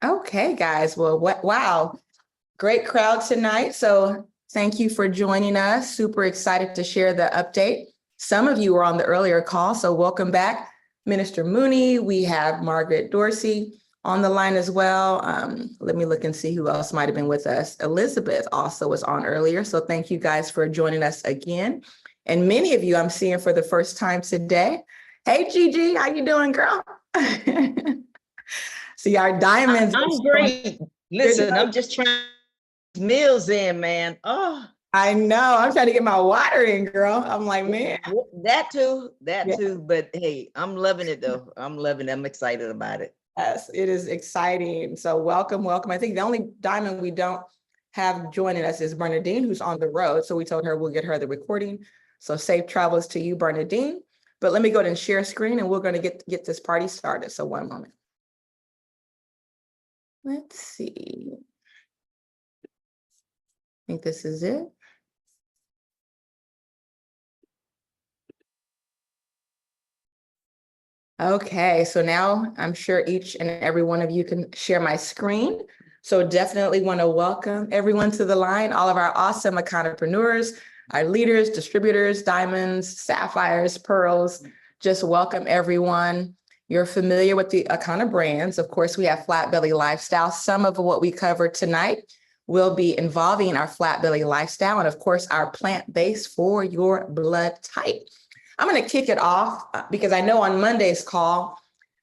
Okay, guys. Well, wow. Great crowd tonight. So thank you for joining us. Super excited to share the update. Some of you were on the earlier call, so welcome back. Minister Mooney, we have Margaret Dorsey on the line as well. Let me look and see who else might have been with us. Elizabeth also was on earlier. So thank you guys for joining us again. And many of you I'm seeing for the first time today. Hey, Gigi, how you doing, girl? See, our diamonds. I'm great. Listen, I'm just trying meals in, man. Oh, I know. I'm trying to get my water in, girl. I'm like, man. that too. But hey, I'm loving it though. I'm loving it. I'm excited about it. Yes, it is exciting. So welcome. I think the only diamond we don't have joining us is Bernadine, who's on the road. So we told her we'll get her the recording. So safe travels to you, Bernadine. But let me go ahead and share screen and we're going to get this party started. So one moment. Let's see. I think this is it. Okay, so now I'm sure each and every one of you can share my screen. So definitely want to welcome everyone to the line, all of our awesome entrepreneurs, our leaders, distributors, diamonds, sapphires, pearls. Just welcome everyone. You're familiar with the Akana brands. Of course, we have Flat Belly Lifestyle. Some of what we cover tonight will be involving our Flat Belly Lifestyle and of course, our plant-based for your blood type. I'm going to kick it off because I know on Monday's call,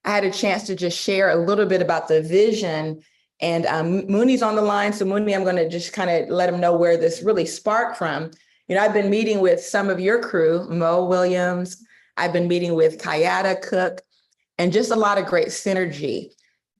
I had a chance to just share a little bit about the vision and Mooney's on the line. So Mooney, I'm going to just kind of let him know where this really sparked from. You know, I've been meeting with some of your crew, Mo Williams. I've been meeting with Kayada Cook and just a lot of great synergy.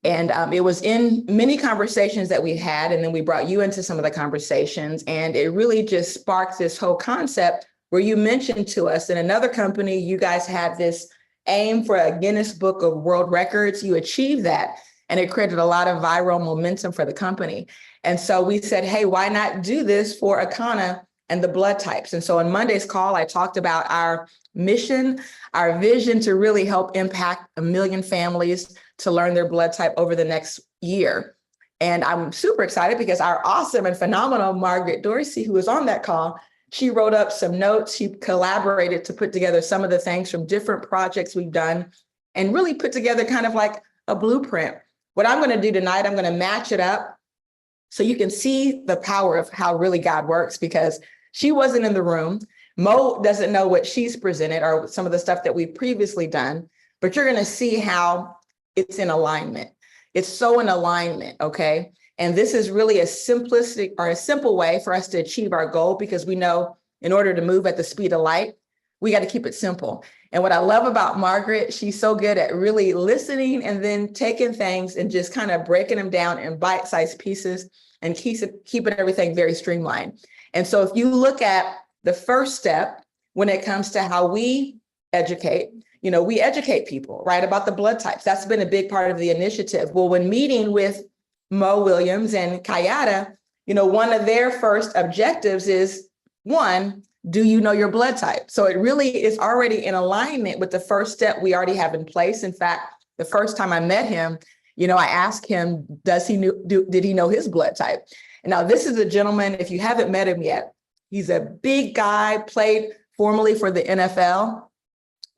And it was in many conversations that we had, and then we brought you into some of the conversations, and it really just sparked this whole concept where you mentioned to us in another company, you guys had this aim for a Guinness Book of World Records. You achieved that, and it created a lot of viral momentum for the company. And so we said, hey, why not do this for Akana and the blood types? And so on Monday's call, I talked about our mission, our vision to really help impact 1 million families to learn their blood type over the next year. And I'm super excited because our awesome and phenomenal Margaret Dorsey, who was on that call, she wrote up some notes. She collaborated to put together some of the things from different projects we've done and really put together kind of like a blueprint. What I'm going to do tonight, I'm going to match it up so you can see the power of how really God works, because she wasn't in the room. Mo doesn't know what she's presented or some of the stuff that we've previously done, but you're going to see how it's in alignment. It's so in alignment, okay? And this is really a simplistic or a simple way for us to achieve our goal, because we know in order to move at the speed of light, we got to keep it simple. And what I love about Margaret, she's so good at really listening and then taking things and just kind of breaking them down in bite-sized pieces and keeping everything very streamlined. And so if you look at the first step when it comes to how we educate, you know, we educate people, right, about the blood types. That's been a big part of the initiative. Well, when meeting with Mo Williams and Kayada, you know, one of their first objectives is, one, do you know your blood type? So it really is already in alignment with the first step we already have in place. In fact, the first time I met him, you know, I asked him, did he know his blood type? And now this is a gentleman, if you haven't met him yet, he's a big guy, played formerly for the NFL.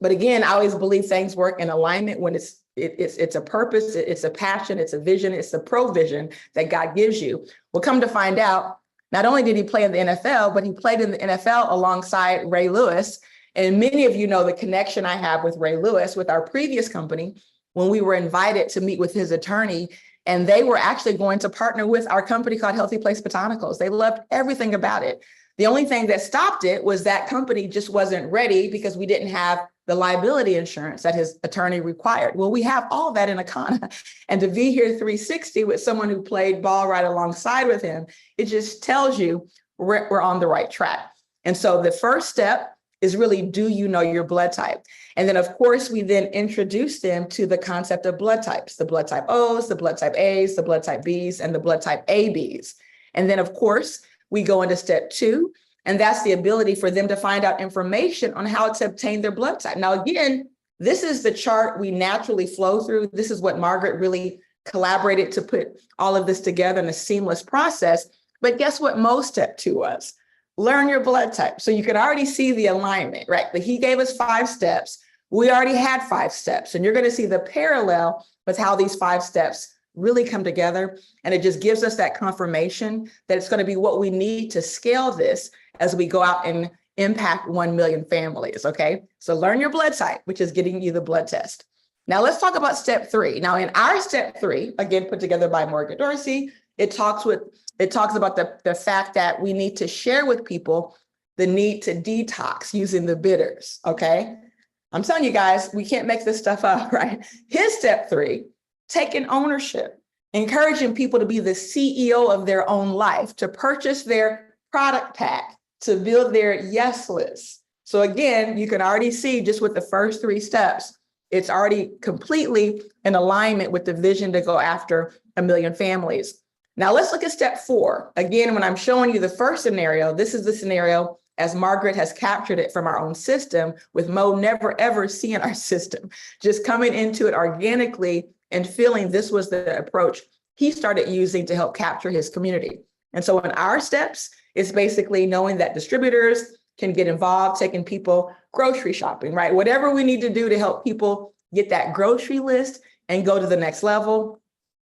But again, I always believe things work in alignment when it's a purpose, it's a passion, it's a vision, it's a provision that God gives you. Well, come to find out, not only did he play in the NFL, but he played in the NFL alongside Ray Lewis. And many of you know the connection I have with Ray Lewis with our previous company when we were invited to meet with his attorney. And they were actually going to partner with our company called Healthy Place Botanicals. They loved everything about it. The only thing that stopped it was that company just wasn't ready because we didn't have the liability insurance that his attorney required. Well, we have all that in Akana. And to be here 360 with someone who played ball right alongside with him, it just tells you we're on the right track. And so the first step is really, do you know your blood type? And then, of course, we then introduce them to the concept of blood types, the blood type O's, the blood type A's, the blood type B's, and the blood type ABs. And then, of course, we go into step 2, and that's the ability for them to find out information on how to obtain their blood type. Now, again, this is the chart we naturally flow through. This is what Margaret really collaborated to put all of this together in a seamless process. But guess what most step 2 was? Learn your blood type. So you can already see the alignment, right? But he gave us 5 steps. We already had 5 steps, and you're going to see the parallel with how these 5 steps really come together. And it just gives us that confirmation that it's going to be what we need to scale this as we go out and impact 1 million families. Okay. So learn your blood type, which is getting you the blood test. Now let's talk about step 3. Now in our step 3, again, put together by Morgan Dorsey, it talks about the fact that we need to share with people the need to detox using the bitters. Okay. I'm telling you guys, we can't make this stuff up, right? His step 3, taking ownership, encouraging people to be the CEO of their own life, to purchase their product pack, to build their yes list. So again, you can already see just with the first 3 steps, it's already completely in alignment with the vision to go after 1 million families. Now let's look at step 4. Again, when I'm showing you the first scenario, this is the scenario as Margaret has captured it from our own system, with Mo never ever seeing our system, just coming into it organically and feeling this was the approach he started using to help capture his community. And so in our steps, it's basically knowing that distributors can get involved, taking people grocery shopping, right? Whatever we need to do to help people get that grocery list and go to the next level.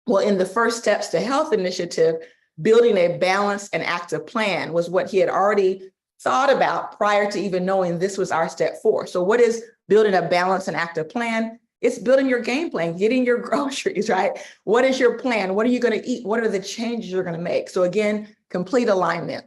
Well, in the First Steps to Health initiative, building a balanced and active plan was what he had already thought about prior to even knowing this was our step 4. So what is building a balanced and active plan? It's building your game plan, getting your groceries, right? What is your plan? What are you going to eat? What are the changes you're going to make? So again, complete alignment.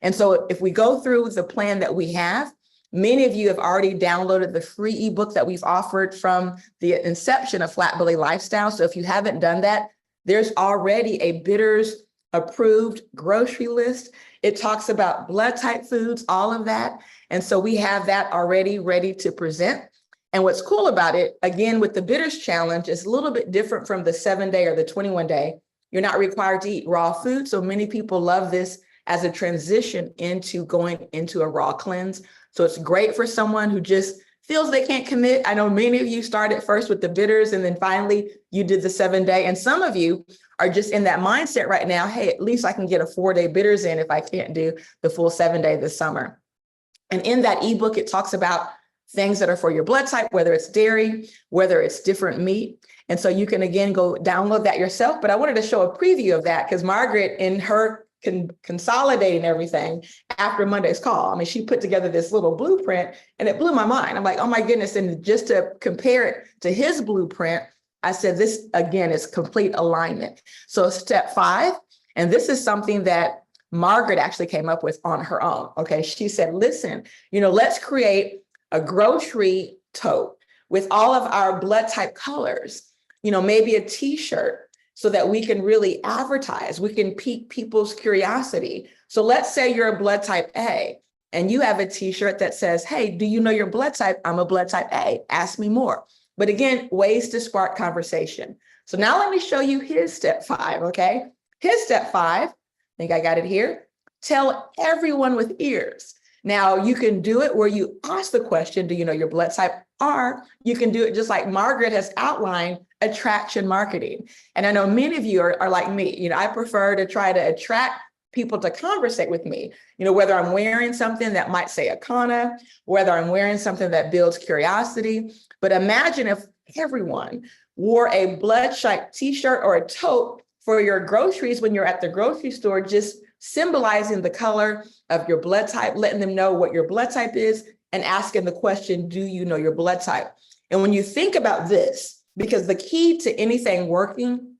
And so if we go through the plan that we have, many of you have already downloaded the free ebook that we've offered from the inception of Flat Belly Lifestyle. So if you haven't done that, there's already a Bitters approved grocery list. It talks about blood type foods, all of that. And so we have that already ready to present. And what's cool about it, again, with the Bitters Challenge, is a little bit different from the 7-day or the 21-day. You're not required to eat raw food. So many people love this as a transition into going into a raw cleanse. So it's great for someone who just feels they can't commit. I know many of you started first with the Bitters and then finally you did the 7-day. And some of you are just in that mindset right now. Hey, at least I can get a 4-day Bitters in if I can't do the full 7-day this summer. And in that ebook, it talks about things that are for your blood type, whether it's dairy, whether it's different meat. And so you can, again, go download that yourself. But I wanted to show a preview of that because Margaret, in her consolidating everything after Monday's call, I mean, she put together this little blueprint and it blew my mind. I'm like, oh my goodness. And just to compare it to his blueprint, I said, this again is complete alignment. So step 5, and this is something that Margaret actually came up with on her own. Okay. She said, listen, let's create a grocery tote with all of our blood type colors, maybe a t-shirt, so that we can really advertise, we can pique people's curiosity. So let's say you're a blood type A and you have a t-shirt that says, hey, do you know your blood type? I'm a blood type A, ask me more. But again, ways to spark conversation. So now let me show you his step 5, okay? His step 5, I think I got it here. Tell everyone with ears. Now you can do it where you ask the question, do you know your blood type? Or you can do it just like Margaret has outlined, attraction marketing. And I know many of you are like me. I prefer to try to attract people to conversate with me, whether I'm wearing something that might say Akana, whether I'm wearing something that builds curiosity. But imagine if everyone wore a blood type t-shirt or a tote for your groceries when you're at the grocery store, just symbolizing the color of your blood type, letting them know what your blood type is, and asking the question, do you know your blood type? And when you think about this, because the key to anything working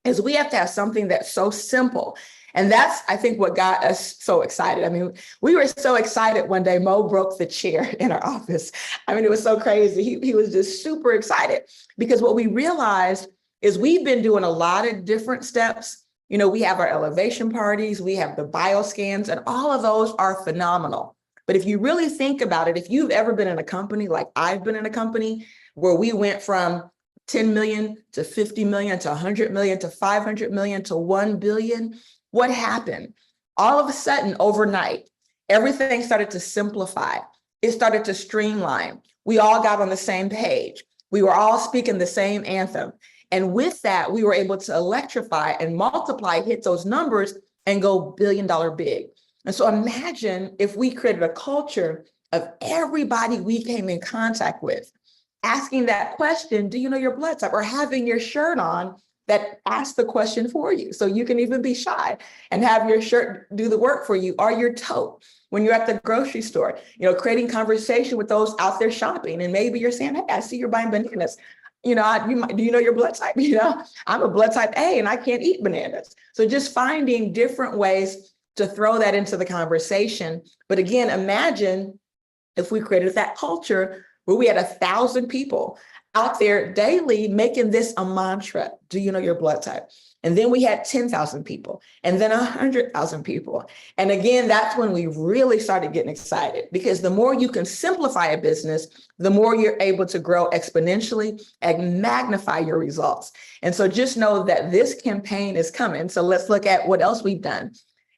is we have to have something that's so simple. And that's, I think, what got us so excited. I mean, we were so excited one day, Mo broke the chair in our office. I mean, it was so crazy. He was just super excited because what we realized is we've been doing a lot of different steps. We have our elevation parties, we have the bioscans, and all of those are phenomenal. But if you really think about it, if you've ever been in a company like I've been in a company where we went from 10 million to 50 million to 100 million to 500 million to 1 billion, what happened? All of a sudden, overnight, everything started to simplify. It started to streamline. We all got on the same page. We were all speaking the same anthem. And with that, we were able to electrify and multiply, hit those numbers and go billion-dollar big. And so imagine if we created a culture of everybody we came in contact with asking that question, do you know your blood type? Or having your shirt on that asks the question for you. So you can even be shy and have your shirt do the work for you, or your tote when you're at the grocery store, creating conversation with those out there shopping. And maybe you're saying, hey, I see you're buying bananas. Do you know your blood type? I'm a blood type A and I can't eat bananas. So just finding different ways to throw that into the conversation. But again, imagine if we created that culture where we had 1,000 people out there daily making this a mantra. Do you know your blood type? And then we had 10,000 people and then 100,000 people. And again, that's when we really started getting excited, because the more you can simplify a business, the more you're able to grow exponentially and magnify your results. And so just know that this campaign is coming. So let's look at what else we've done.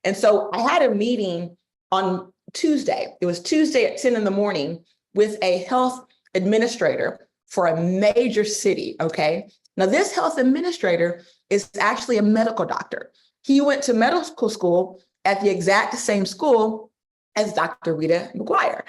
And so I had a meeting on Tuesday. It was Tuesday at 10 in the morning with a health administrator for a major city, okay? Now, this health administrator is actually a medical doctor. He went to medical school at the exact same school as Dr. Rita McGuire.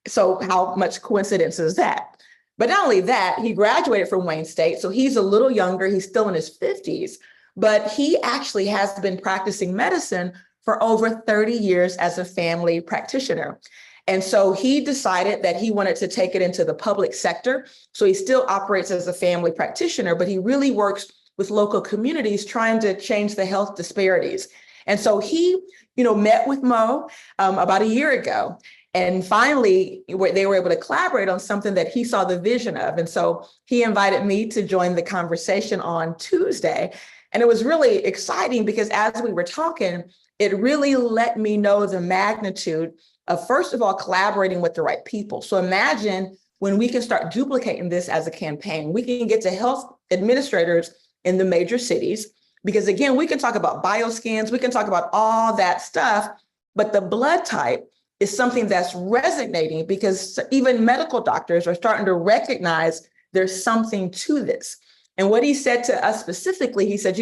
So how much coincidence is that? But not only that, he graduated from Wayne State, so he's a little younger, he's still in his 50s, but he actually has been practicing medicine for over 30 years as a family practitioner. And so he decided that he wanted to take it into the public sector. So he still operates as a family practitioner, but he really works with local communities trying to change the health disparities. And so he, met with Mo about a year ago. And finally, they were able to collaborate on something that he saw the vision of. And so he invited me to join the conversation on Tuesday. And it was really exciting because as we were talking, it really let me know the magnitude of, first of all, collaborating with the right people. So imagine when we can start duplicating this as a campaign, we can get to health administrators in the major cities, because again, we can talk about bioscans, we can talk about all that stuff, but the blood type is something that's resonating because even medical doctors are starting to recognize there's something to this. And what he said to us specifically, he said,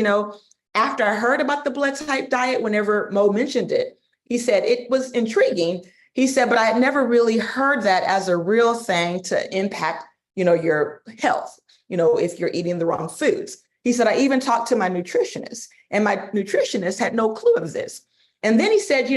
after I heard about the blood type diet, whenever Mo mentioned it, he said it was intriguing. He said, but I had never really heard that as a real thing to impact, your health, if you're eating the wrong foods. He said, I even talked to my nutritionist, and my nutritionist had no clue of this. And then he said,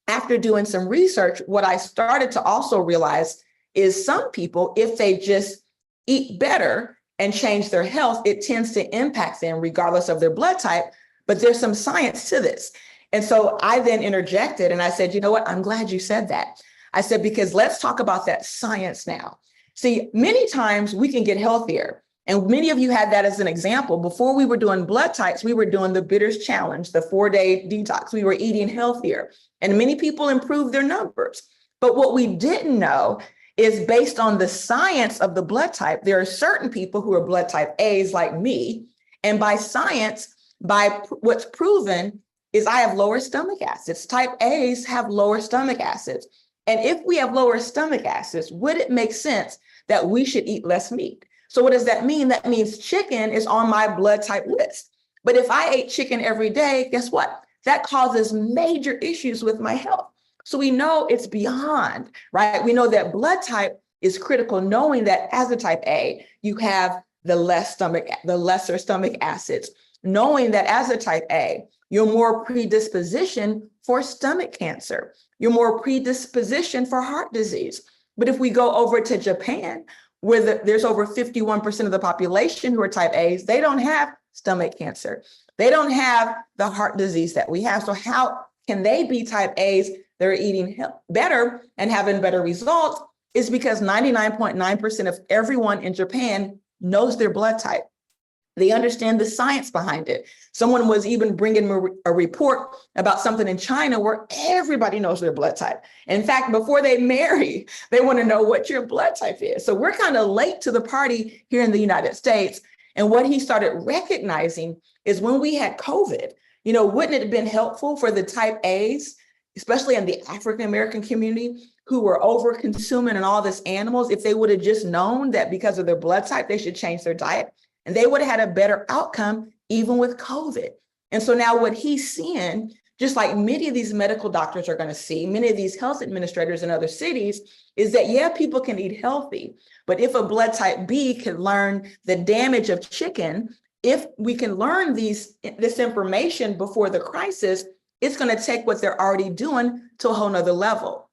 after doing some research, what I started to also realize is some people, if they just eat better and change their health, it tends to impact them regardless of their blood type. But there's some science to this. And so I then interjected and I said, you know what, I'm glad you said that. I said, because let's talk about that science now. See, many times we can get healthier. And many of you had that as an example. Before we were doing blood types, we were doing the Bitters Challenge, the 4-day detox. We were eating healthier. And many people improved their numbers. But what we didn't know is, based on the science of the blood type, there are certain people who are blood type A's like me. And by science, by what's proven, is I have lower stomach acids. Type A's have lower stomach acids. And if we have lower stomach acids, would it make sense that we should eat less meat? So what does that mean? That means chicken is on my blood type list. But if I ate chicken every day, guess what? That causes major issues with my health. So we know it's beyond, right? We know that blood type is critical, knowing that as a type A, you have the lesser stomach acids, knowing that as a type A, you're more predisposition for stomach cancer. You're more predisposition for heart disease. But if we go over to Japan, where there's over 51% of the population who are type A's, they don't have stomach cancer. They don't have the heart disease that we have. So how can they be type A's that are eating better and having better results? Is because 99.9% of everyone in Japan knows their blood type. They understand the science behind it. Someone was even bringing a report about something in China where everybody knows their blood type. In fact, before they marry, they want to know what your blood type is. So we're kind of late to the party here in the United States. And what he started recognizing is when we had COVID, wouldn't it have been helpful for the type A's, especially in the African-American community, who were over consuming and all this animals, if they would have just known that because of their blood type, they should change their diet? and they would have had a better outcome even with COVID. And so now what he's seeing, just like many of these medical doctors are going to see, many of these health administrators in other cities, is that, yeah, people can eat healthy, but if a blood type B can learn the damage of chicken, if we can learn this information before the crisis, it's going to take what they're already doing to a whole nother level.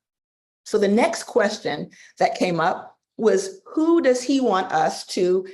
So the next question that came up was, who does he want us to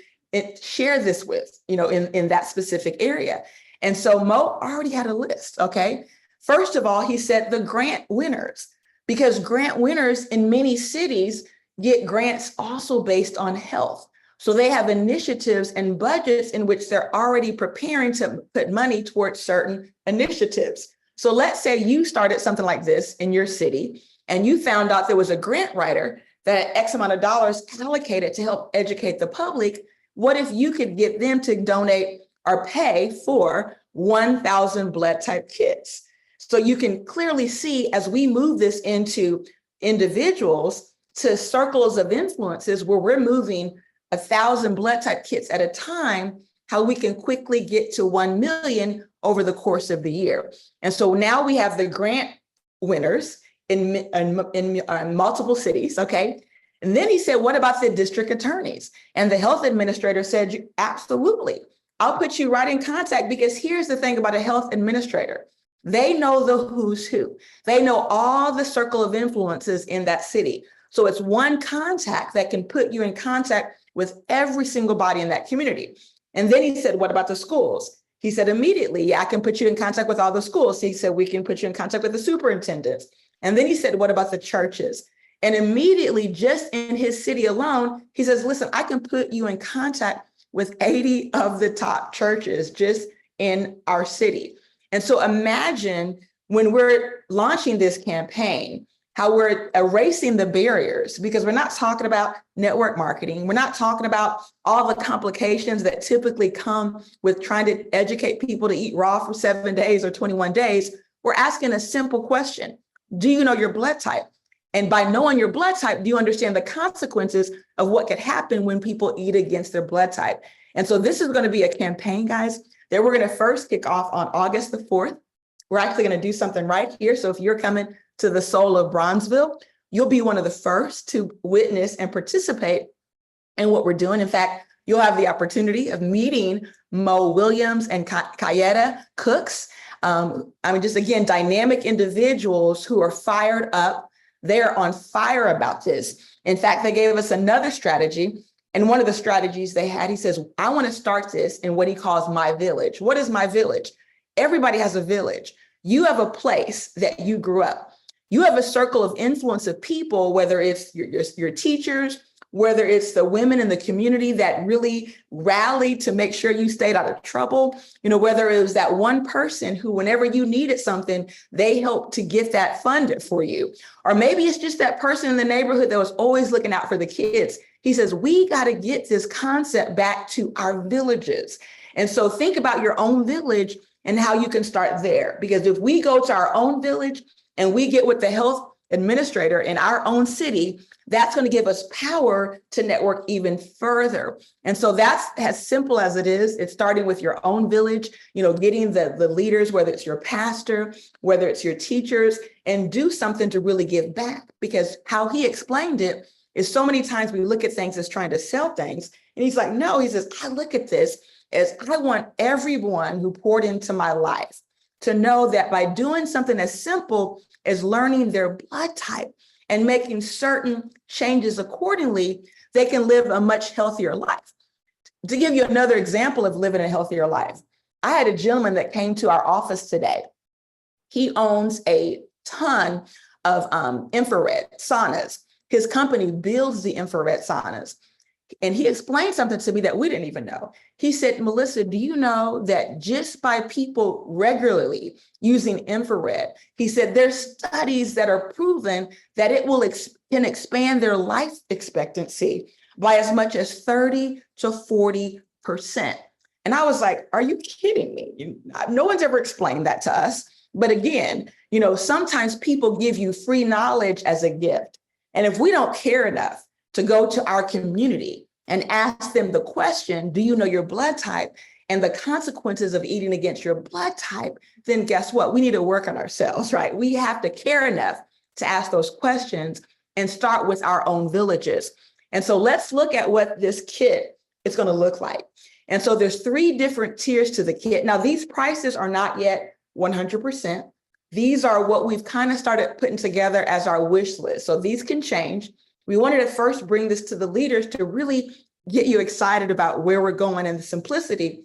share this with, in that specific area? And so Mo already had a list, okay? First of all, he said the grant winners, because grant winners in many cities get grants also based on health. So they have initiatives and budgets in which they're already preparing to put money towards certain initiatives. So let's say you started something like this in your city, and you found out there was a grant writer that X amount of dollars allocated to help educate the public. What if you could get them to donate or pay for 1,000 blood type kits? So you can clearly see, as we move this into individuals to circles of influences where we're moving 1,000 blood type kits at a time, how we can quickly get to 1 million over the course of the year. And so now we have the grant winners in multiple cities, okay? And then he said, what about the district attorneys? And the health administrator said, absolutely. I'll put you right in contact, because here's the thing about a health administrator. They know the who's who. They know all the circle of influences in that city. So it's one contact that can put you in contact with every single body in that community. And then he said, what about the schools? He said, immediately, yeah, I can put you in contact with all the schools. He said, we can put you in contact with the superintendents. And then he said, what about the churches? And immediately, just in his city alone, he says, listen, I can put you in contact with 80 of the top churches just in our city. And so imagine when we're launching this campaign, how we're erasing the barriers, because we're not talking about network marketing. We're not talking about all the complications that typically come with trying to educate people to eat raw for 7 days or 21 days. We're asking a simple question. Do you know your blood type? And by knowing your blood type, do you understand the consequences of what could happen when people eat against their blood type? And so this is going to be a campaign, guys, that we're going to first kick off on August the 4th. We're actually going to do something right here. So if you're coming to the soul of Bronzeville, you'll be one of the first to witness and participate in what we're doing. In fact, you'll have the opportunity of meeting Mo Williams and Kayetta Cooks. Just again, dynamic individuals who are fired up. They're on fire about this. In fact, they gave us another strategy. And one of the strategies they had, he says, I want to start this in what he calls my village. What is my village? Everybody has a village. You have a place that you grew up. You have a circle of influence of people, whether it's your teachers, whether it's the women in the community that really rallied to make sure you stayed out of trouble, whether it was that one person who, whenever you needed something, they helped to get that funded for you. Or maybe it's just that person in the neighborhood that was always looking out for the kids. He says, we got to get this concept back to our villages. And so think about your own village and how you can start there. Because if we go to our own village and we get with the health administrator in our own city, that's going to give us power to network even further. And so that's as simple as it is. It's starting with your own village, getting the leaders, whether it's your pastor, whether it's your teachers, and do something to really give back. Because how he explained it is, so many times we look at things as trying to sell things. And he's like, no, he says, I look at this as I want everyone who poured into my life to know that by doing something as simple as learning their blood type and making certain changes accordingly, they can live a much healthier life. To give you another example of living a healthier life, I had a gentleman that came to our office today. He owns a ton of infrared saunas. His company builds the infrared saunas. And he explained something to me that we didn't even know. He said, Melissa, do you know that just by people regularly using infrared, he said, there's studies that are proven that it can expand their life expectancy by as much as 30 to 40%. And I was like, are you kidding me? No one's ever explained that to us. But again, sometimes people give you free knowledge as a gift. And if we don't care enough to go to our community and ask them the question, do you know your blood type and the consequences of eating against your blood type, then guess what? We need to work on ourselves, right? We have to care enough to ask those questions and start with our own villages. And so let's look at what this kit is going to look like. And so there's 3 different tiers to the kit. Now, these prices are not yet 100%. These are what we've kind of started putting together as our wish list. So these can change. We wanted to first bring this to the leaders to really get you excited about where we're going and the simplicity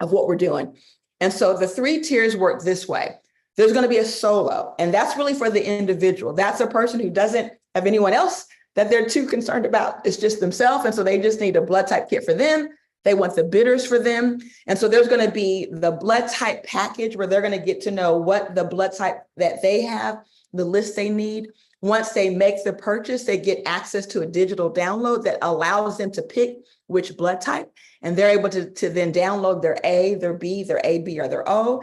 of what we're doing. And so the 3 tiers work this way. There's going to be a solo, and that's really for the individual. That's a person who doesn't have anyone else that they're too concerned about. It's just themselves. And so they just need a blood type kit for them. They want the bitters for them. And so there's going to be the blood type package where they're going to get to know what the blood type that they have, the list they need. Once they make the purchase, they get access to a digital download that allows them to pick which blood type. And they're able to then download their A, their B, their AB, or their O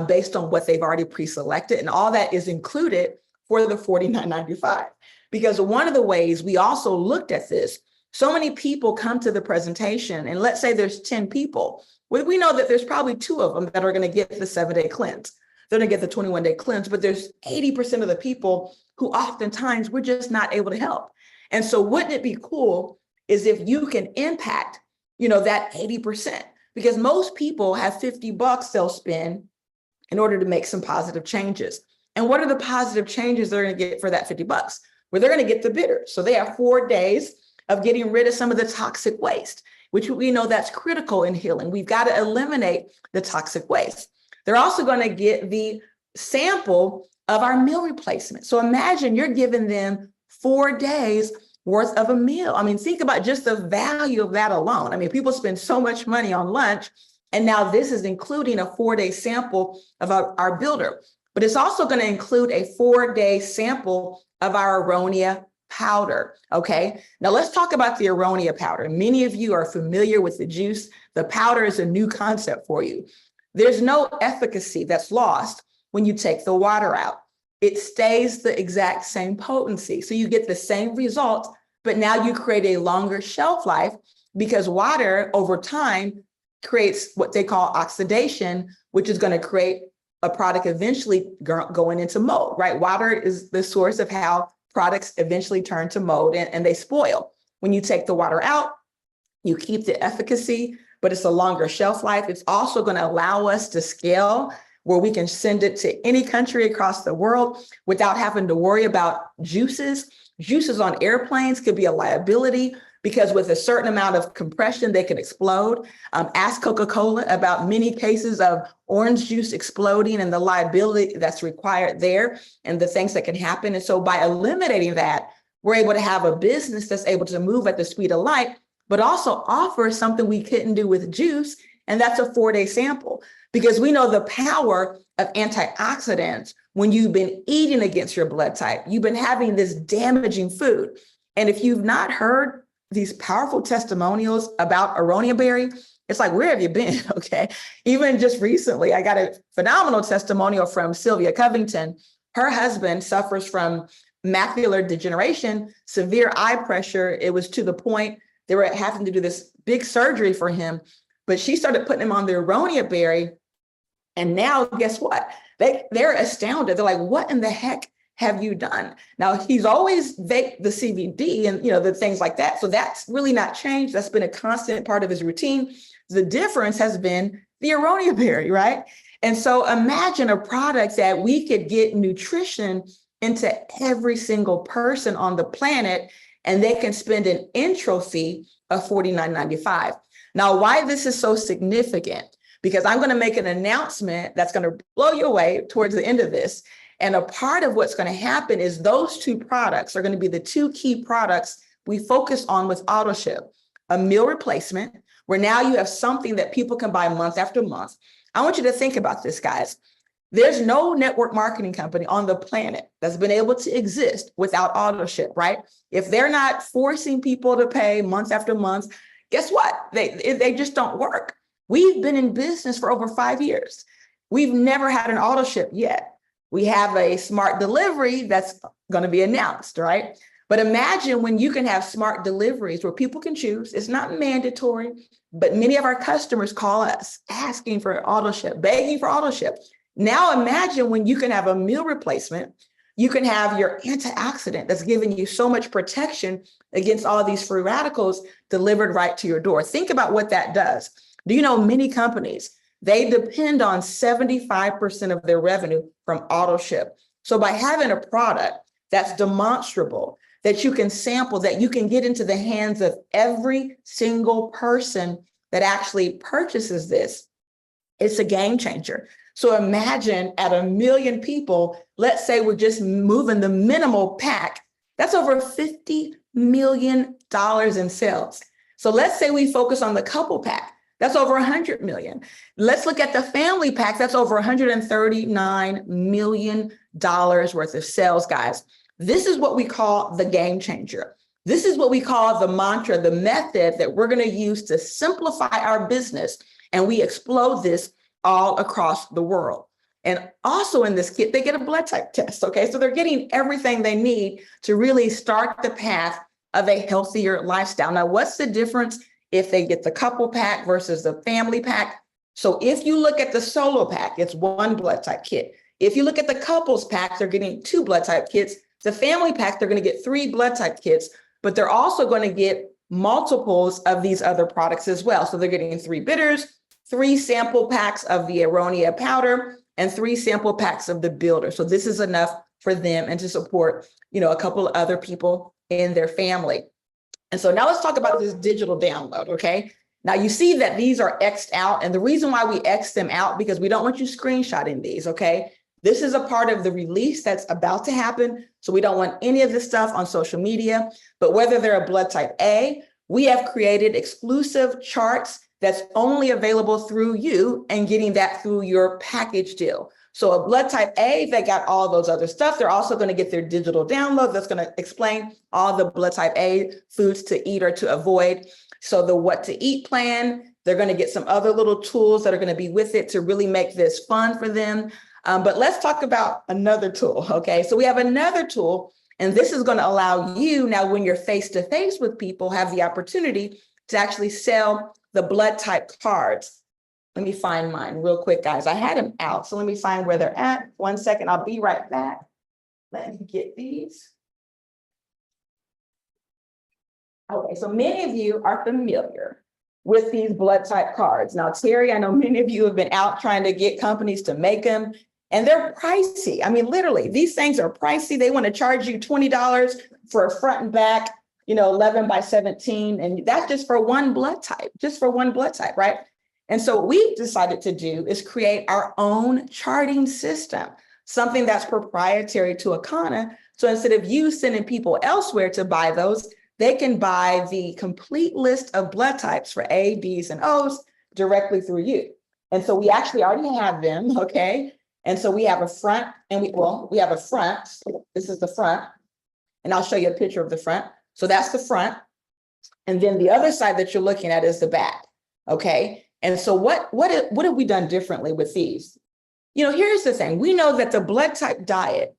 based on what they've already pre-selected. And all that is included for the $49.95. Because one of the ways we also looked at this, so many people come to the presentation, and let's say there's 10 people. We know that there's probably 2 of them that are going to get the 7-day cleanse. They're going to get the 21-day cleanse, but there's 80% of the people who oftentimes we're just not able to help. And so wouldn't it be cool is if you can impact, that 80%, because most people have $50 they'll spend in order to make some positive changes. And what are the positive changes they're going to get for that $50? Well, they're going to get the bitter. So they have 4 days of getting rid of some of the toxic waste, which we know that's critical in healing. We've got to eliminate the toxic waste. They're also going to get the sample of our meal replacement. So imagine you're giving them 4 days worth of a meal. I mean, think about just the value of that alone. I mean, people spend so much money on lunch, and now this is including a 4-day sample of our builder. But it's also going to include a 4-day sample of our Aronia powder. Okay. Now let's talk about the Aronia powder. Many of you are familiar with the juice. The powder is a new concept for you. There's no efficacy that's lost when you take the water out. It stays the exact same potency. So you get the same result, but now you create a longer shelf life because water over time creates what they call oxidation, which is going to create a product eventually going into mold, right? Water is the source of how products eventually turn to mold and they spoil. When you take the water out, you keep the efficacy, but it's a longer shelf life. It's also going to allow us to scale where we can send it to any country across the world without having to worry about juices. Juices on airplanes could be a liability because with a certain amount of compression, they can explode. Ask Coca-Cola about many cases of orange juice exploding and the liability that's required there and the things that can happen. And so by eliminating that, we're able to have a business that's able to move at the speed of light, but also offer something we couldn't do with juice. And that's a 4-day sample because we know the power of antioxidants when you've been eating against your blood type. You've been having this damaging food. And if you've not heard these powerful testimonials about Aronia berry, it's like, where have you been? Okay. Even just recently, I got a phenomenal testimonial from Sylvia Covington. Her husband suffers from macular degeneration, severe eye pressure. It was to the point they were having to do this big surgery for him, but she started putting him on the Aronia berry. And now guess what? They're astounded. They're like, what in the heck have you done? Now, he's always baked the CBD and, the things like that. So that's really not changed. That's been a constant part of his routine. The difference has been the Aronia berry, right? And so imagine a product that we could get nutrition into every single person on the planet, and they can spend an intro fee of $49.95. Now, why this is so significant? Because I'm going to make an announcement that's going to blow you away towards the end of this. And a part of what's going to happen is those 2 products are going to be the 2 key products we focus on with AutoShip. A meal replacement, where now you have something that people can buy month after month. I want you to think about this, guys. There's no network marketing company on the planet that's been able to exist without AutoShip, right? If they're not forcing people to pay month after month, guess what? They just don't work. We've been in business for over 5 years. We've never had an AutoShip yet. We have a smart delivery that's going to be announced, right? But imagine when you can have smart deliveries where people can choose. It's not mandatory, but many of our customers call us asking for auto ship, begging for auto ship. Now imagine when you can have a meal replacement, you can have your antioxidant that's giving you so much protection against all these free radicals delivered right to your door. Think about what that does. Do you know many companies, they depend on 75% of their revenue from auto ship. So by having a product that's demonstrable, that you can sample, that you can get into the hands of every single person that actually purchases this, it's a game changer. So imagine at 1 million people, let's say we're just moving the minimal pack, that's over $50 million in sales. So let's say we focus on the couple pack, that's over 100 million. Let's look at the family pack, that's over $139 million worth of sales, guys. This is what we call the game changer. This is what we call the mantra, the method that we're going to use to simplify our business. And we explode this all across the world. And also in this kit, they get a blood type test. Okay, so they're getting everything they need to really start the path of a healthier lifestyle. Now, what's the difference if they get the couple pack versus the family pack? So if you look at the solo pack, it's 1 blood type kit. If you look at the couples pack, they're getting 2 blood type kits. The family pack, they're going to get 3 blood type kits, but they're also going to get multiples of these other products as well. So they're getting 3 bitters, 3 sample packs of the Aronia powder, and 3 sample packs of the builder. So this is enough for them and to support, a couple of other people in their family. And so now let's talk about this digital download, okay? Now you see that these are X'd out, and the reason why we X them out, because we don't want you screenshotting these, okay? This is a part of the release that's about to happen. So we don't want any of this stuff on social media, but whether they're a blood type A, we have created exclusive charts that's only available through you and getting that through your package deal. So a blood type A, they got all those other stuff. They're also going to get their digital download that's going to explain all the blood type A foods to eat or to avoid. So the what to eat plan, they're going to get some other little tools that are going to be with it to really make this fun for them. But let's talk about another tool. Okay, so we have another tool, and this is going to allow you now, when you're face to face with people, have the opportunity to actually sell the blood type cards. Let me find mine real quick, guys. I had them out, so let me find where they're at. 1 second, I'll be right back. Let me get these. Okay, so many of you are familiar with these blood type cards. Now, Terry, I know many of you have been out trying to get companies to make them, and they're pricey. I mean, literally, these things are pricey. They want to charge you $20 for a front and back, 11 by 17, and that's just for one blood type, right? And so what we've decided to do is create our own charting system, something that's proprietary to Akana. So instead of you sending people elsewhere to buy those, they can buy the complete list of blood types for A, Bs, and Os directly through you. And so we actually already have them, okay? And so we have a front, and we have a front. This is the front, and I'll show you a picture of the front. So that's the front. And then the other side that you're looking at is the back, okay? And so what have we done differently with these? Here's the thing. We know that the blood type diet,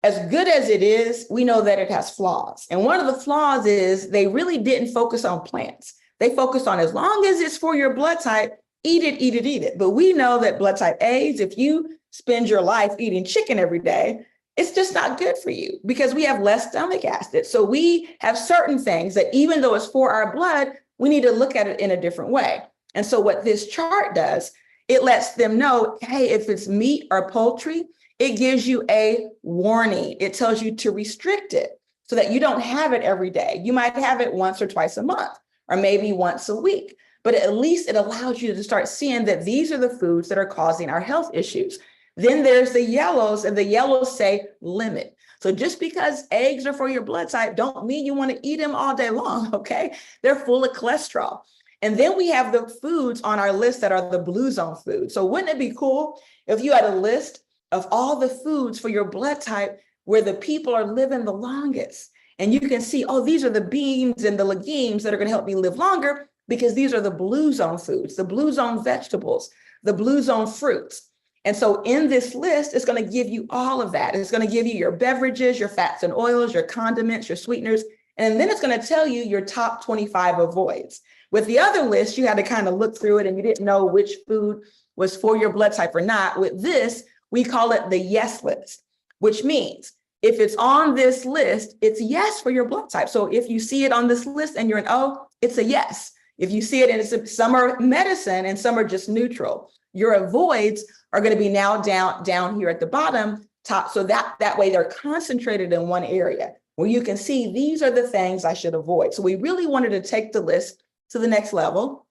as good as it is, we know that it has flaws. And one of the flaws is they really didn't focus on plants. They focused on, as long as it's for your blood type, eat it. But we know that blood type A's, if you spend your life eating chicken every day, it's just not good for you because we have less stomach acid. So we have certain things that even though it's for our blood, we need to look at it in a different way. And so what this chart does, it lets them know, hey, if it's meat or poultry, it gives you a warning. It tells you to restrict it so that you don't have it every day. You might have it once or twice a month, or maybe once a week, but at least it allows you to start seeing that these are the foods that are causing our health issues. Then there's the yellows, and the yellows say limit. So just because eggs are for your blood type, don't mean you want to eat them all day long, okay? They're full of cholesterol. And then we have the foods on our list that are the blue zone foods. So wouldn't it be cool if you had a list of all the foods for your blood type where the people are living the longest? And you can see, oh, these are the beans and the legumes that are going to help me live longer because these are the blue zone foods, the blue zone vegetables, the blue zone fruits. And so in this list, it's going to give you all of that. It's going to give you your beverages, your fats and oils, your condiments, your sweeteners, and then it's going to tell you your top 25 avoids. With the other list, you had to kind of look through it and you didn't know which food was for your blood type or not. With this, we call it the yes list, which means if it's on this list, it's yes for your blood type. So if you see it on this list and you're an O, it's a yes. If you see it and some are medicine and some are just neutral, your avoids are going to be now down here at the bottom top. So that way they're concentrated in one area where you can see these are the things I should avoid. So we really wanted to take the list to the next level,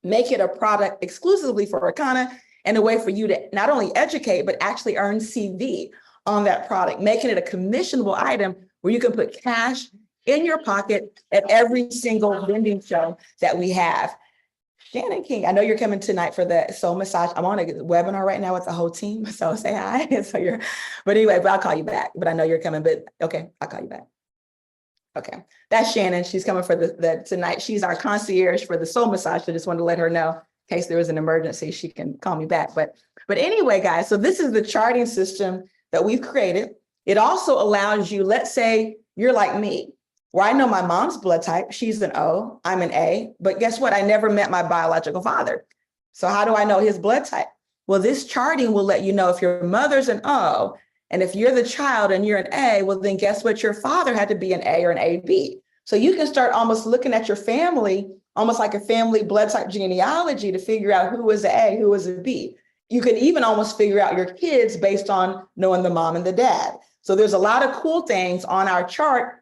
make it a product exclusively for Arcana and a way for you to not only educate, but actually earn CV on that product, making it a commissionable item where you can put cash in your pocket at every single vending show that we have. Shannon King, I know you're coming tonight for the soul massage. I'm on a webinar right now with the whole team, so say hi. But anyway, I'll call you back. But I know you're coming, but okay, I'll call you back. Okay, that's Shannon. She's coming for the tonight. She's our concierge for the soul massage. So just wanted to let her know in case there was an emergency, she can call me back. But anyway, guys, so this is the charting system that we've created. It also allows you, let's say you're like me, where I know my mom's blood type, she's an O, I'm an A, but guess what? I never met my biological father. So how do I know his blood type? Well, this charting will let you know if your mother's an O, and if you're the child and you're an A, well, then guess what? Your father had to be an A or an AB. So you can start almost looking at your family, almost like a family blood type genealogy to figure out who was an A, who was a B. You can even almost figure out your kids based on knowing the mom and the dad. So there's a lot of cool things on our chart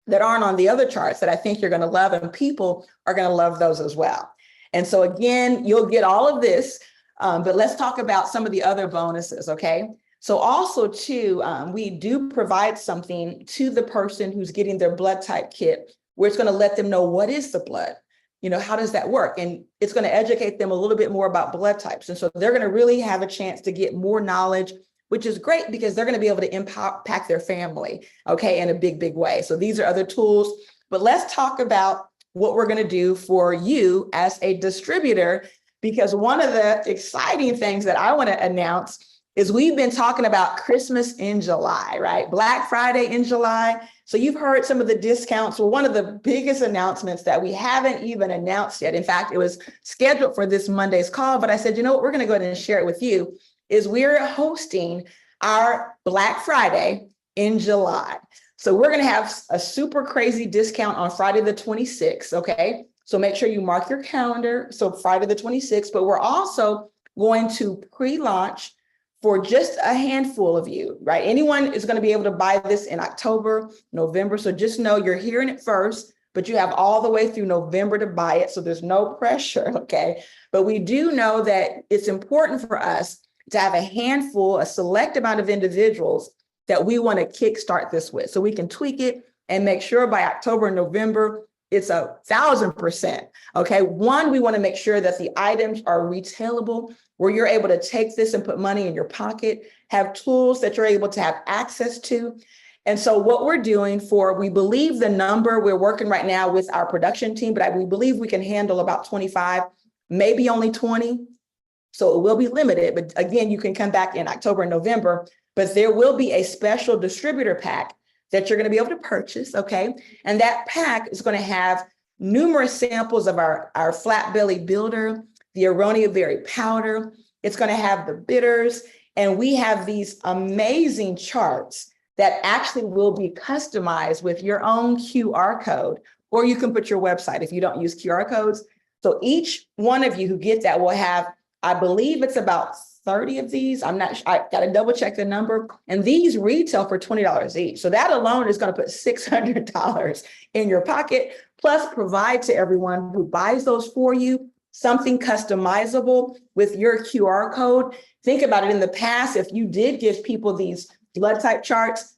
that aren't on the other charts that I think you're going to love, and people are going to love those as well. And so again, you'll get all of this, but let's talk about some of the other bonuses, okay? So also too, we do provide something to the person who's getting their blood type kit where it's going to let them know what is the blood, you know, how does that work? And it's going to educate them a little bit more about blood types. And so they're going to really have a chance to get more knowledge, which is great because they're going to be able to impact their family, okay, in a big, big way. So these are other tools, but let's talk about what we're going to do for you as a distributor, because one of the exciting things that I want to announce is we've been talking about Christmas in July, right? Black Friday in July. So you've heard some of the discounts. Well, one of the biggest announcements that we haven't even announced yet, in fact, it was scheduled for this Monday's call, but I said, you know what, we're going to go ahead and share it with you, is we're hosting our Black Friday in July. So we're going to have a super crazy discount on Friday the 26th, okay? So make sure you mark your calendar. So Friday the 26th, but we're also going to pre-launch for just a handful of you, right? Anyone is going to be able to buy this in October, November. So just know you're hearing it first, but you have all the way through November to buy it. So there's no pressure, okay? But we do know that it's important for us to have a handful, a select amount of individuals that we want to kickstart this with. So we can tweak it and make sure by October and November, it's 1,000%. Okay. One, we want to make sure that the items are retailable, where you're able to take this and put money in your pocket, have tools that you're able to have access to. And so what we're doing we believe the number, we're working right now with our production team, but we believe we can handle about 25, maybe only 20. So it will be limited, but again, you can come back in October and November, but there will be a special distributor pack that you're going to be able to purchase, okay? And that pack is going to have numerous samples of our flat belly builder, the aronia berry powder. It's going to have the bitters, and we have these amazing charts that actually will be customized with your own QR code, or you can put your website if you don't use QR codes. So each one of you who get that will have, I believe it's about 30 of these. I'm not sure. I got to double check the number. And these retail for $20 each. So that alone is going to put $600 in your pocket, plus provide to everyone who buys those for you something customizable with your QR code. Think about it. In the past, if you did give people these blood type charts,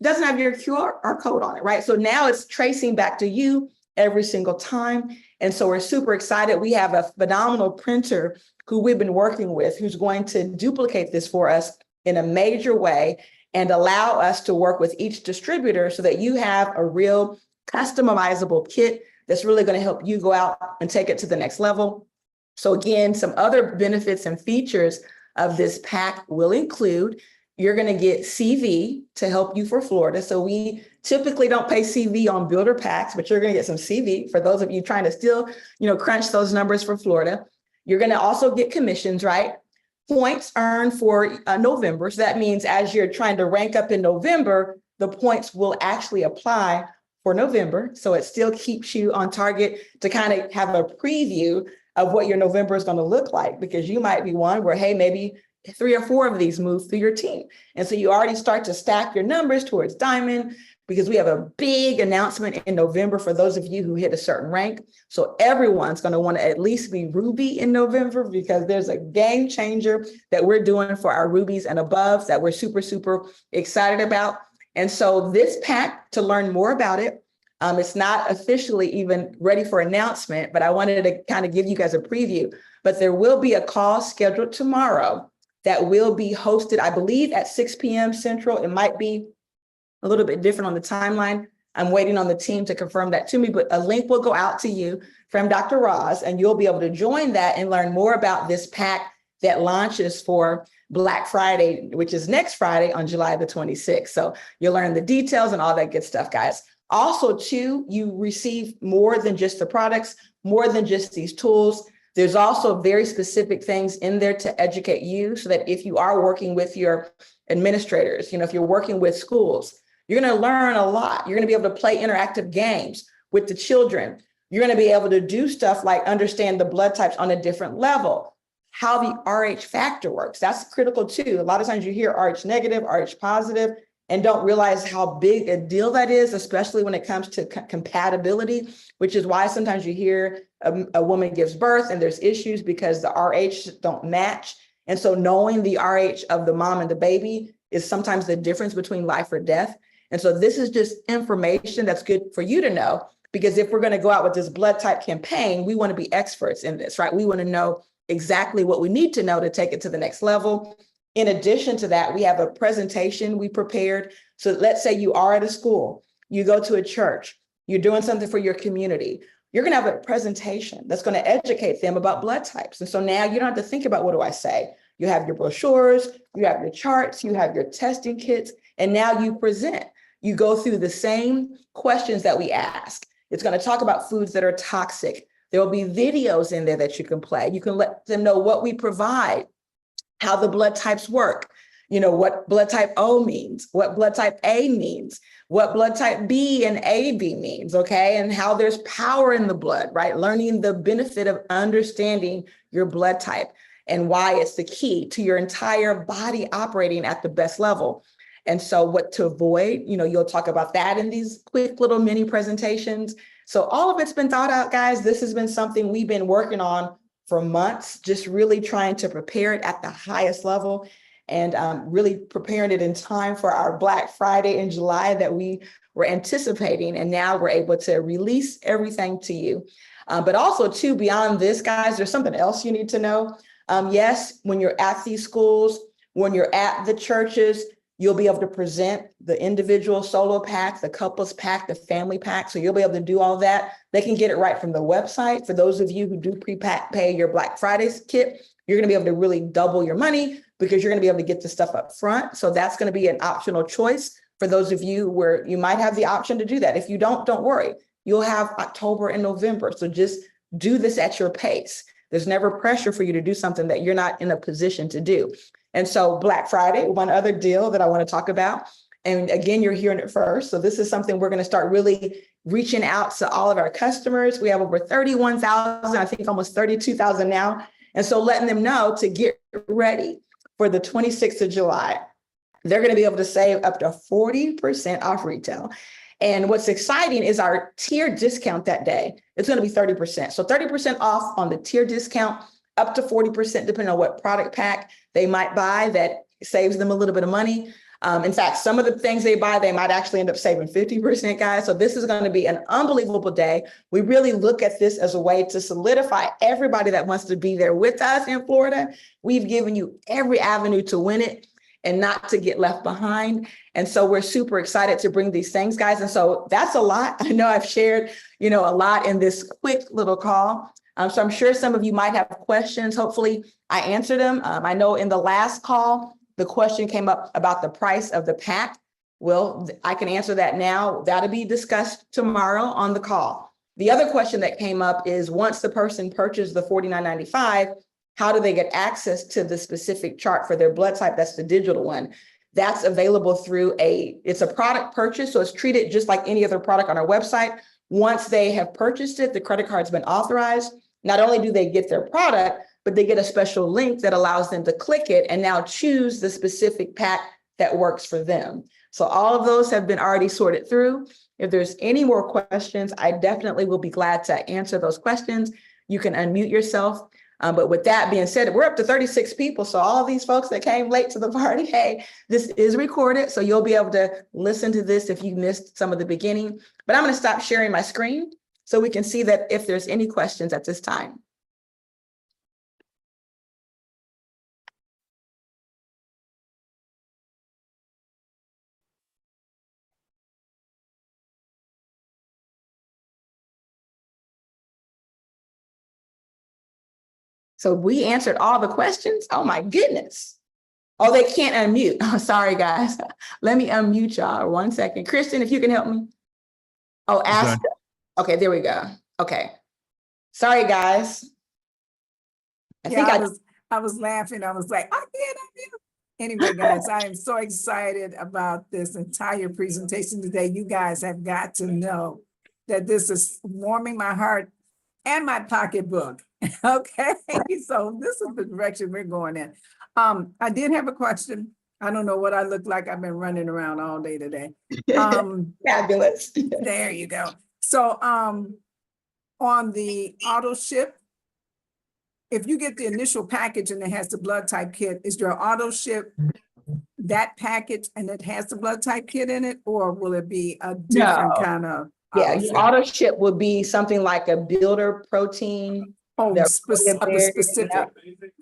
it doesn't have your QR code on it, right? So now it's tracing back to you every single time. And so we're super excited. We have a phenomenal printer who we've been working with, who's going to duplicate this for us in a major way and allow us to work with each distributor so that you have a real customizable kit that's really going to help you go out and take it to the next level. So again, some other benefits and features of this pack will include, you're going to get CV to help you for Florida. So we typically don't pay CV on builder packs, but you're going to get some CV for those of you trying to still, crunch those numbers for Florida. You're going to also get commissions, right? Points earned for November. So that means as you're trying to rank up in November, the points will actually apply for November. So it still keeps you on target to kind of have a preview of what your November is going to look like, because you might be one where, hey, maybe 3 or 4 of these move through your team. And so you already start to stack your numbers towards diamond, because we have a big announcement in November for those of you who hit a certain rank. So everyone's going to want to at least be Ruby in November, because there's a game changer that we're doing for our Rubies and above that we're super, super excited about. And so this pack, to learn more about it, it's not officially even ready for announcement, but I wanted to kind of give you guys a preview. But there will be a call scheduled tomorrow that will be hosted, I believe, at 6 p.m. Central. It might be a little bit different on the timeline. I'm waiting on the team to confirm that to me, but a link will go out to you from Dr. Roz, and you'll be able to join that and learn more about this pack that launches for Black Friday, which is next Friday on July the 26th. So you'll learn the details and all that good stuff, guys. Also, too, you receive more than just the products, more than just these tools. There's also very specific things in there to educate you, so that if you are working with your administrators, if you're working with schools, you're going to learn a lot. You're going to be able to play interactive games with the children. You're going to be able to do stuff like understand the blood types on a different level, how the RH factor works. That's critical too. A lot of times you hear RH negative, RH positive, and don't realize how big a deal that is, especially when it comes to compatibility, which is why sometimes you hear a woman gives birth and there's issues because the RH don't match. And so knowing the RH of the mom and the baby is sometimes the difference between life or death. And so this is just information that's good for you to know, because if we're going to go out with this blood type campaign, we want to be experts in this, right? We want to know exactly what we need to know to take it to the next level. In addition to that, we have a presentation we prepared. So let's say you are at a school, you go to a church, you're doing something for your community. You're going to have a presentation that's going to educate them about blood types. And so now you don't have to think about, what do I say? You have your brochures, you have your charts, you have your testing kits, and now you present. You go through the same questions that we ask. It's going to talk about foods that are toxic. There will be videos in there that you can play. You can let them know what we provide, how the blood types work, what blood type O means, what blood type A means, what blood type B and AB means, okay? And how there's power in the blood, right? Learning the benefit of understanding your blood type and why it's the key to your entire body operating at the best level. And so what to avoid, you'll talk about that in these quick little mini presentations. So all of it's been thought out, guys. This has been something we've been working on for months, just really trying to prepare it at the highest level, and really preparing it in time for our Black Friday in July that we were anticipating. And now we're able to release everything to you. But also too, beyond this, guys, there's something else you need to know. Yes, when you're at these schools, when you're at the churches, you'll be able to present the individual solo pack, the couples pack, the family pack. So you'll be able to do all that. They can get it right from the website. For those of you who do pay your Black Friday kit, you're going to be able to really double your money, because you're going to be able to get the stuff up front. So that's going to be an optional choice for those of you where you might have the option to do that. If you don't worry. You'll have October and November. So just do this at your pace. There's never pressure for you to do something that you're not in a position to do. And so Black Friday, one other deal that I want to talk about, and again, you're hearing it first. So this is something we're going to start really reaching out to all of our customers. We have over 31,000, I think almost 32,000 now. And so letting them know to get ready for the 26th of July. They're going to be able to save up to 40% off retail. And what's exciting is our tier discount that day. It's going to be 30%. So 30% off on the tier discount, up to 40%, depending on what product pack they might buy that saves them a little bit of money. In fact, some of the things they buy, they might actually end up saving 50%, guys. So this is going to be an unbelievable day. We really look at this as a way to solidify everybody that wants to be there with us in Florida. We've given you every avenue to win it and not to get left behind. And so we're super excited to bring these things, guys. And so that's a lot. I know I've shared, a lot in this quick little call, So I'm sure some of you might have questions. Hopefully I answered them. I know in the last call, the question came up about the price of the pack. Well, I can answer that now. That'll be discussed tomorrow on the call. The other question that came up is once the person purchased the $49.95, how do they get access to the specific chart for their blood type? That's the digital one. That's available through it's a product purchase. So it's treated just like any other product on our website. Once they have purchased it, the credit card's been authorized. Not only do they get their product, but they get a special link that allows them to click it and now choose the specific pack that works for them. So all of those have been already sorted through. If there's any more questions, I definitely will be glad to answer those questions. You can unmute yourself. But with that being said, we're up to 36 people. So all of these folks that came late to the party, hey, this is recorded. So you'll be able to listen to this if you missed some of the beginning. But I'm going to stop sharing my screen so we can see that if there's any questions at this time. So we answered all the questions. Oh my goodness. Oh, they can't unmute. Oh, sorry, guys. Let me unmute y'all 1 second. Kristen, if you can help me. Oh, ask. Okay, there we go. Okay. Sorry, guys. I was laughing. I was like, I can't unmute. Anyway, guys, I am so excited about this entire presentation today. You guys have got to know that this is warming my heart and my pocketbook. Okay, so this is the direction we're going in. I did have a question. I don't know what I look like. I've been running around all day today. Fabulous. There you go. So on the auto ship, if you get the initial package and it has the blood type kit, is your auto ship that package and it has the blood type kit in it, or will it be a different kind of? Yeah, your auto ship would be something like a builder protein. Oh, specific.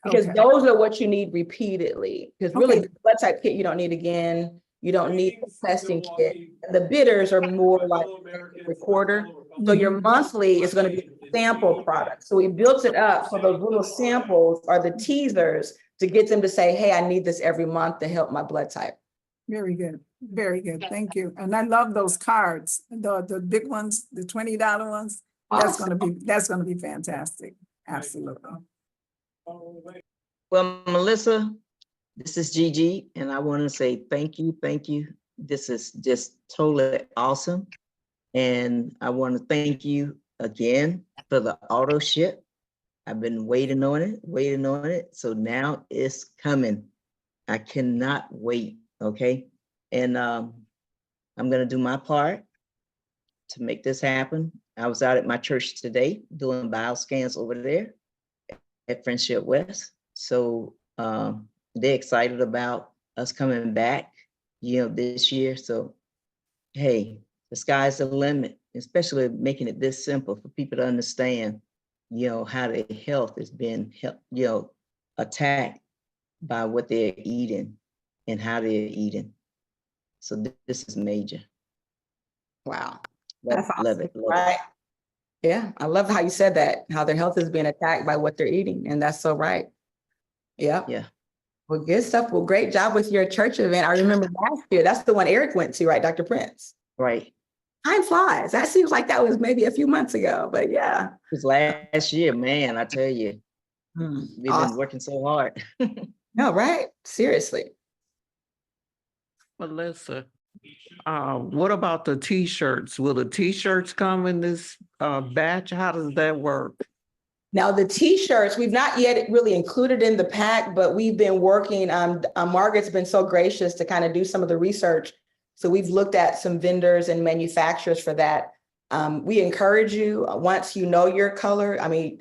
Because those are what you need repeatedly. Because really, the blood type kit you don't need again. You don't need the testing kit. And the bitters are more like a recorder. So your monthly is going to be a sample product. So we built it up so those little samples are the teasers to get them to say, hey, I need this every month to help my blood type. Very good. Very good. Thank you. And I love those cards, the big ones, the $20 ones. Awesome. That's gonna be fantastic. Absolutely. Well, Melissa, this is Gigi, and I want to say thank you. Thank you. This is just totally awesome. And I want to thank you again for the auto ship. I've been waiting on it. So now it's coming. I cannot wait. Okay. And I'm going to do my part to make this happen. I was out at my church today doing bioscans over there at Friendship West. So they're excited about us coming back, this year. So, hey, the sky's the limit, especially making it this simple for people to understand, how their health is being, attacked by what they're eating and how they're eating. So this is major. Wow. Love it. Right. Yeah, I love how you said that, how their health is being attacked by what they're eating. And that's so right. Yeah. Yeah. Well, good stuff. Well, great job with your church event. I remember last year, that's the one Eric went to, right, Dr. Prince? Right. Time flies. That seems like that was maybe a few months ago, but yeah. It was last year, man, I tell you. We've been working so hard. No, right? Seriously. Melissa, what about the t-shirts? Will the t-shirts come in this batch? How does that work? Now the t-shirts, we've not yet really included in the pack, but we've been working, Margaret's been so gracious to kind of do some of the research. So we've looked at some vendors and manufacturers for that. We encourage you, once you know your color,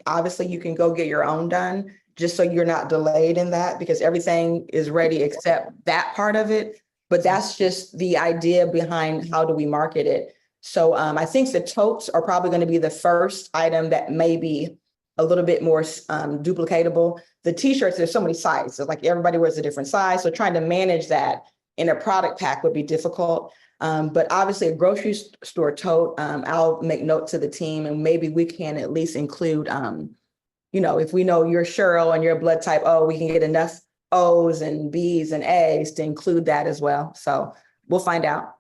obviously you can go get your own done, just so you're not delayed in that, because everything is ready except that part of it. But that's just the idea behind how do we market it. So I think the totes are probably going to be the first item that may be a little bit more duplicatable. The t-shirts, there's so many sizes, like everybody wears a different size. So trying to manage that in a product pack would be difficult. But obviously a grocery store tote, I'll make note to the team and maybe we can at least include you know, if we know you're Cheryl and you're blood type O, we can get enough O's and B's and A's to include that as well. So we'll find out.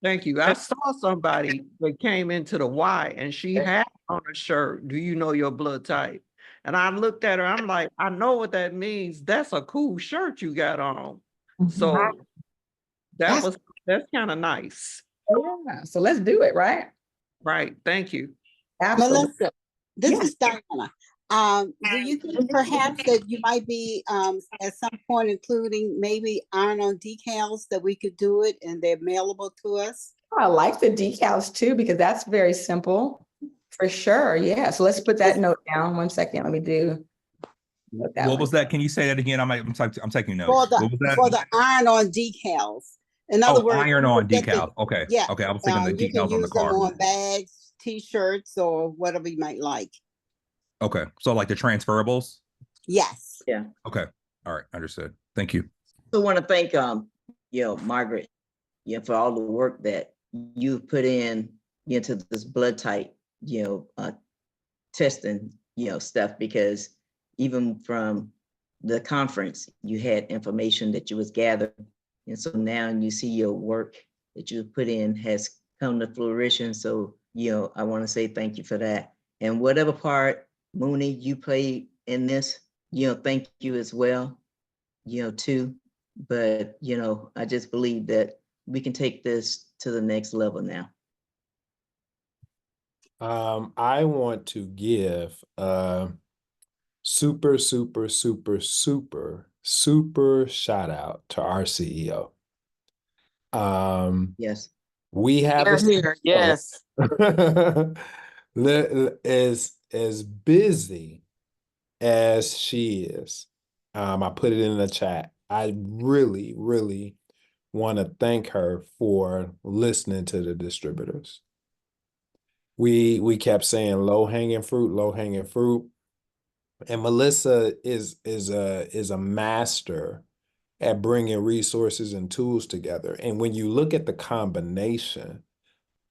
Thank you. I saw somebody that came into the Y and she had on a shirt, "Do you know your blood type?" And I looked at her, I'm like, I know what that means. That's a cool shirt you got on. So that's kind of nice. Yeah, so let's do it, right? Right. Thank you. Absolutely. Melissa, this Yes. is Diana. Do you think perhaps that you might be at some point including maybe iron-on decals that we could do it and they're mailable to us? I like the decals too, because that's very simple for sure. Yeah. So let's put that note down. 1 second. Let me do. What was that? Can you say that again? I'm taking notes. For What was that? the iron-on decals. In other Oh, words, iron on you get the- decal. Okay. Yeah. Okay. I was thinking the You can decals on the use them car. on bags, t-shirts, or whatever you might like. Okay. So like the transferables? Yes. Okay. All right. Understood. Thank you. So want to thank, Margaret, for all the work that you put in into this blood type, testing, stuff, because even from the conference, you had information that you was gathered. And so now you see your work that you put in has come to fruition. So, I want to say thank you for that. And whatever part, Mooney, you played in this, thank you as well, too. But, I just believe that we can take this to the next level now. I want to give super shout out to our CEO. Yes. We have a Here, yes. as busy as she is. I put it in the chat. I really want to thank her for listening to the distributors. We kept saying low hanging fruit. And Melissa is a master at bringing resources and tools together. And when you look at the combination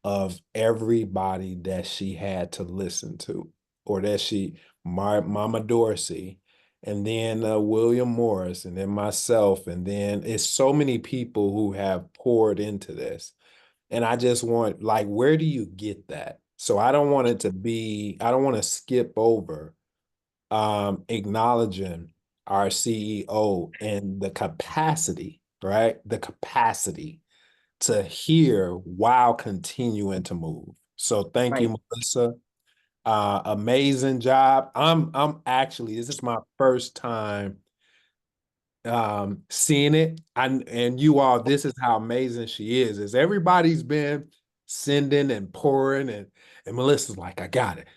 of everybody that she had to listen to, or that Mama Dorsey, and then William Morris, and then myself, and then it's so many people who have poured into this. And I just want, like, where do you get that? So I don't want to skip over acknowledging our CEO and the capacity, right? The capacity to hear while continuing to move. So thank you, Melissa. Amazing job. I'm actually, this is my first time seeing it. And you all, this is how amazing she is everybody's been sending and pouring, and Melissa's like, I got it.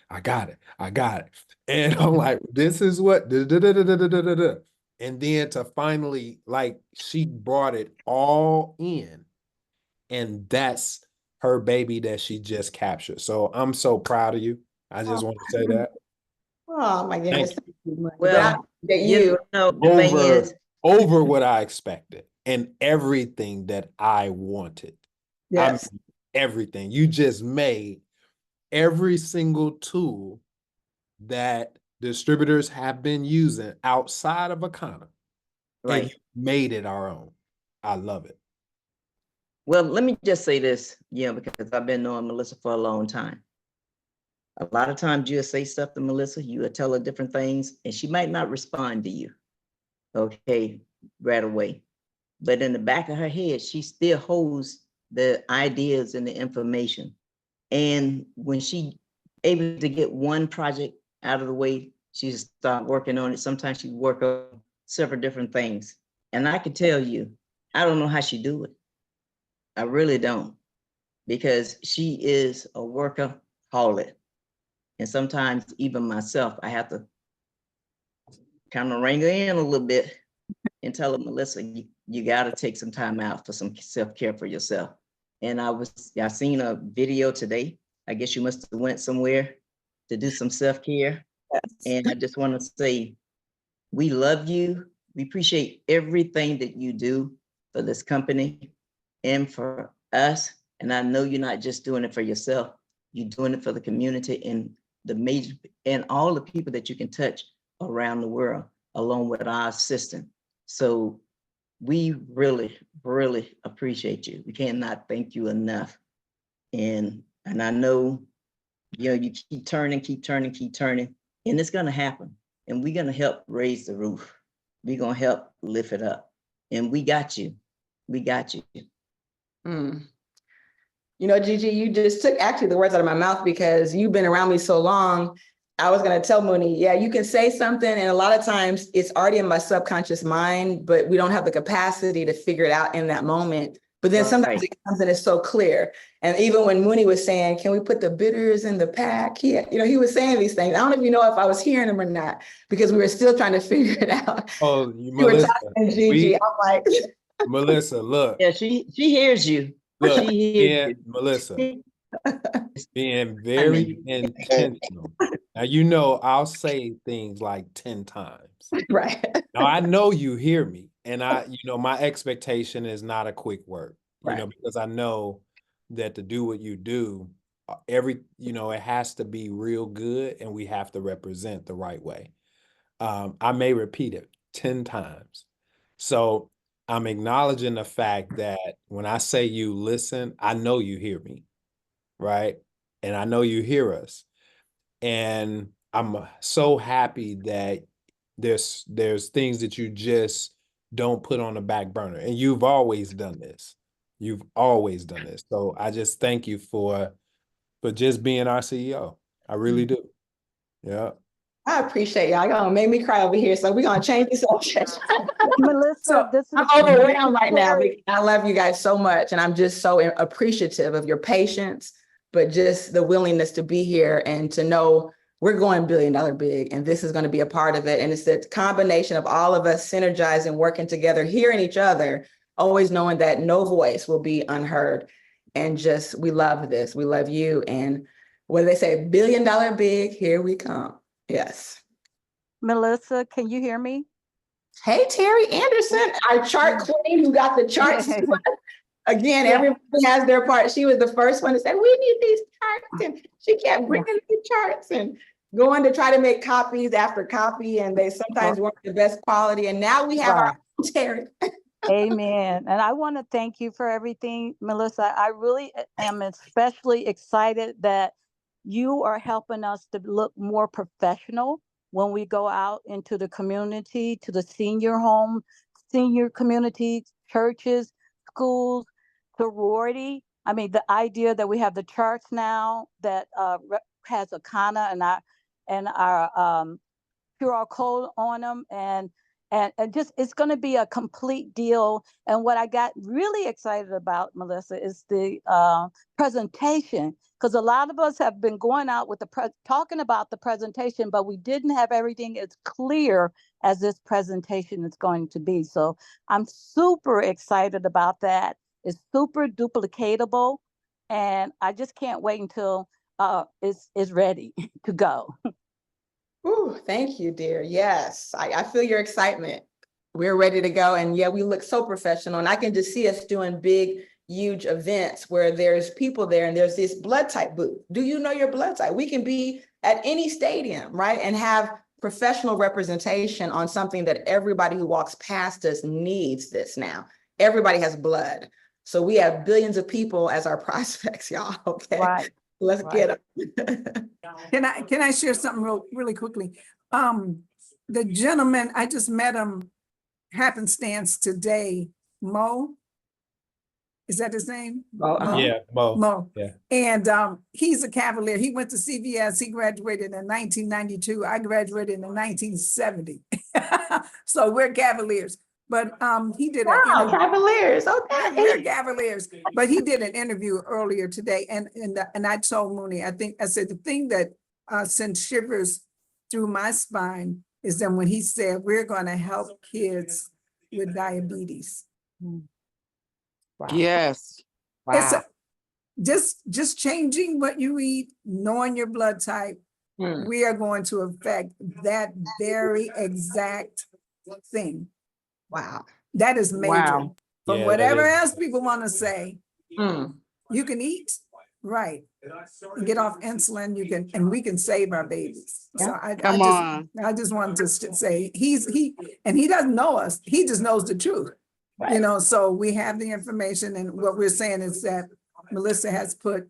And I'm like, this is what, and then to finally, like, she brought it all in, and that's her baby that she just captured. So I'm so proud of you. I just want to say that. Oh my goodness. Thank Thank you. Well, That you. the thing is, Over what I expected and everything that I wanted. Yes. Everything. You just made every single tool that distributors have been using outside of Akana. right. And you made it our own. I love it. Well, let me just say this, because I've been knowing Melissa for a long time. A lot of times you'll say stuff to Melissa, you will tell her different things, and she might not respond to you, okay, right away. But in the back of her head, she still holds the ideas and the information. And when she able to get one project out of the way, she start working on it. Sometimes she work on several different things. And I can tell you, I don't know how she do it. I really don't, because she is a workaholic. And sometimes even myself, I have to kind of rein her in a little bit and tell her, Melissa, you got to take some time out for some self-care for yourself. And I seen a video today. I guess you must have went somewhere to do some self-care. Yes. And I just want to say, we love you. We appreciate everything that you do for this company and for us. And I know you're not just doing it for yourself. You're doing it for the community. And the major, and all the people that you can touch around the world, along with our assistant. So we really, really appreciate you. We cannot thank you enough. And I know, you know, you keep turning, and it's gonna happen. And we're gonna help raise the roof. We're gonna help lift it up. And we got you. We got you. Mm. You know, Gigi, you just took actually the words out of my mouth because you've been around me so long. I was going to tell Mooney, yeah, you can say something. And a lot of times it's already in my subconscious mind, but we don't have the capacity to figure it out in that moment. But then sometimes Right. it comes and it's so clear. And even when Mooney was saying, can we put the bitters in the pack? He was saying these things. I don't even know if I was hearing him or not, because we were still trying to figure it out. Oh, You were Melissa, talking, Gigi. I'm like, Melissa, look, Yeah, she hears you. look, She hears you. Melissa, being I very mean- intentional. Now, you know, I'll say things like 10 times. right. Now, I know you hear me, and my expectation is not a quick word, Right. because I know that to do what you do, it has to be real good, and we have to represent the right way. I may repeat it 10 times. So I'm acknowledging the fact that when I say you listen, I know you hear me, right? And I know you hear us. And I'm so happy that there's things that you just don't put on the back burner. And you've always done this. You've always done this. So I just thank you for just being our CEO. I really do. Yeah. I appreciate y'all. Y'all gonna make me cry over here. So we're gonna change the subject. Melissa, So this is I'm overwhelmed right now. very- I love you guys so much. And I'm just so appreciative of your patience, but just the willingness to be here and to know we're going $1 billion big and this is going to be a part of it. And it's the combination of all of us synergizing, working together, hearing each other, always knowing that no voice will be unheard. And just, we love this. We love you. And what do they say? $1 billion big, here we come. Yes. Melissa, can you hear me? Hey, Terry Anderson, our chart queen who got the charts. Again, Yeah. everybody has their part. She was the first one to say, we need these charts. And she kept bringing the charts and going to try to make copies after copy. And they sometimes weren't the best quality. And now we have our own Terry. Amen. And I want to thank you for everything, Melissa. I really am especially excited that you are helping us to look more professional when we go out into the community, to the senior home, senior communities, churches, schools, sorority. I mean, the idea that we have the charts now that has Akana and our QR code on them, and just it's going to be a complete deal. And what I got really excited about, Melissa, is the presentation, because a lot of us have been going out with talking about the presentation, but we didn't have everything as clear as this presentation is going to be. So I'm super excited about that. It's super duplicatable, and I just can't wait until it's ready to go. Ooh, thank you, dear. Yes, I feel your excitement. We're ready to go. And yeah, we look so professional. And I can just see us doing big, huge events where there's people there and there's this blood type booth. Do you know your blood type? We can be at any stadium, right? And have professional representation on something that everybody who walks past us needs this now. Everybody has blood. So we have billions of people as our prospects, y'all. Okay. Right. Let's get them. Can I share something really quickly? The gentleman, I just met him happenstance today, Mo. Is that his name? Mo? Yeah, Mo. Mo. Yeah. And he's a Cavalier. He went to CVS. He graduated in 1992. I graduated in 1970. So we're Cavaliers. But he did an Wow, interview. Cavaliers. We're Okay. Cavaliers. But he did an interview earlier today, and I told Mooney, I said the thing that sent shivers through my spine is that when he said we're going to help kids with diabetes. Wow. Yes. It's Wow. just changing what you eat, knowing your blood type. Hmm. We are going to affect that very exact thing. Wow. That is major. Wow. But Yeah, that whatever is- else people want to say, Hmm. you can eat, Right. Get off insulin, you can, and we can save our babies. So Come on. I just wanted to say, and he doesn't know us, he just knows the truth. You Right. know, so we have the information, and what we're saying is that Melissa has put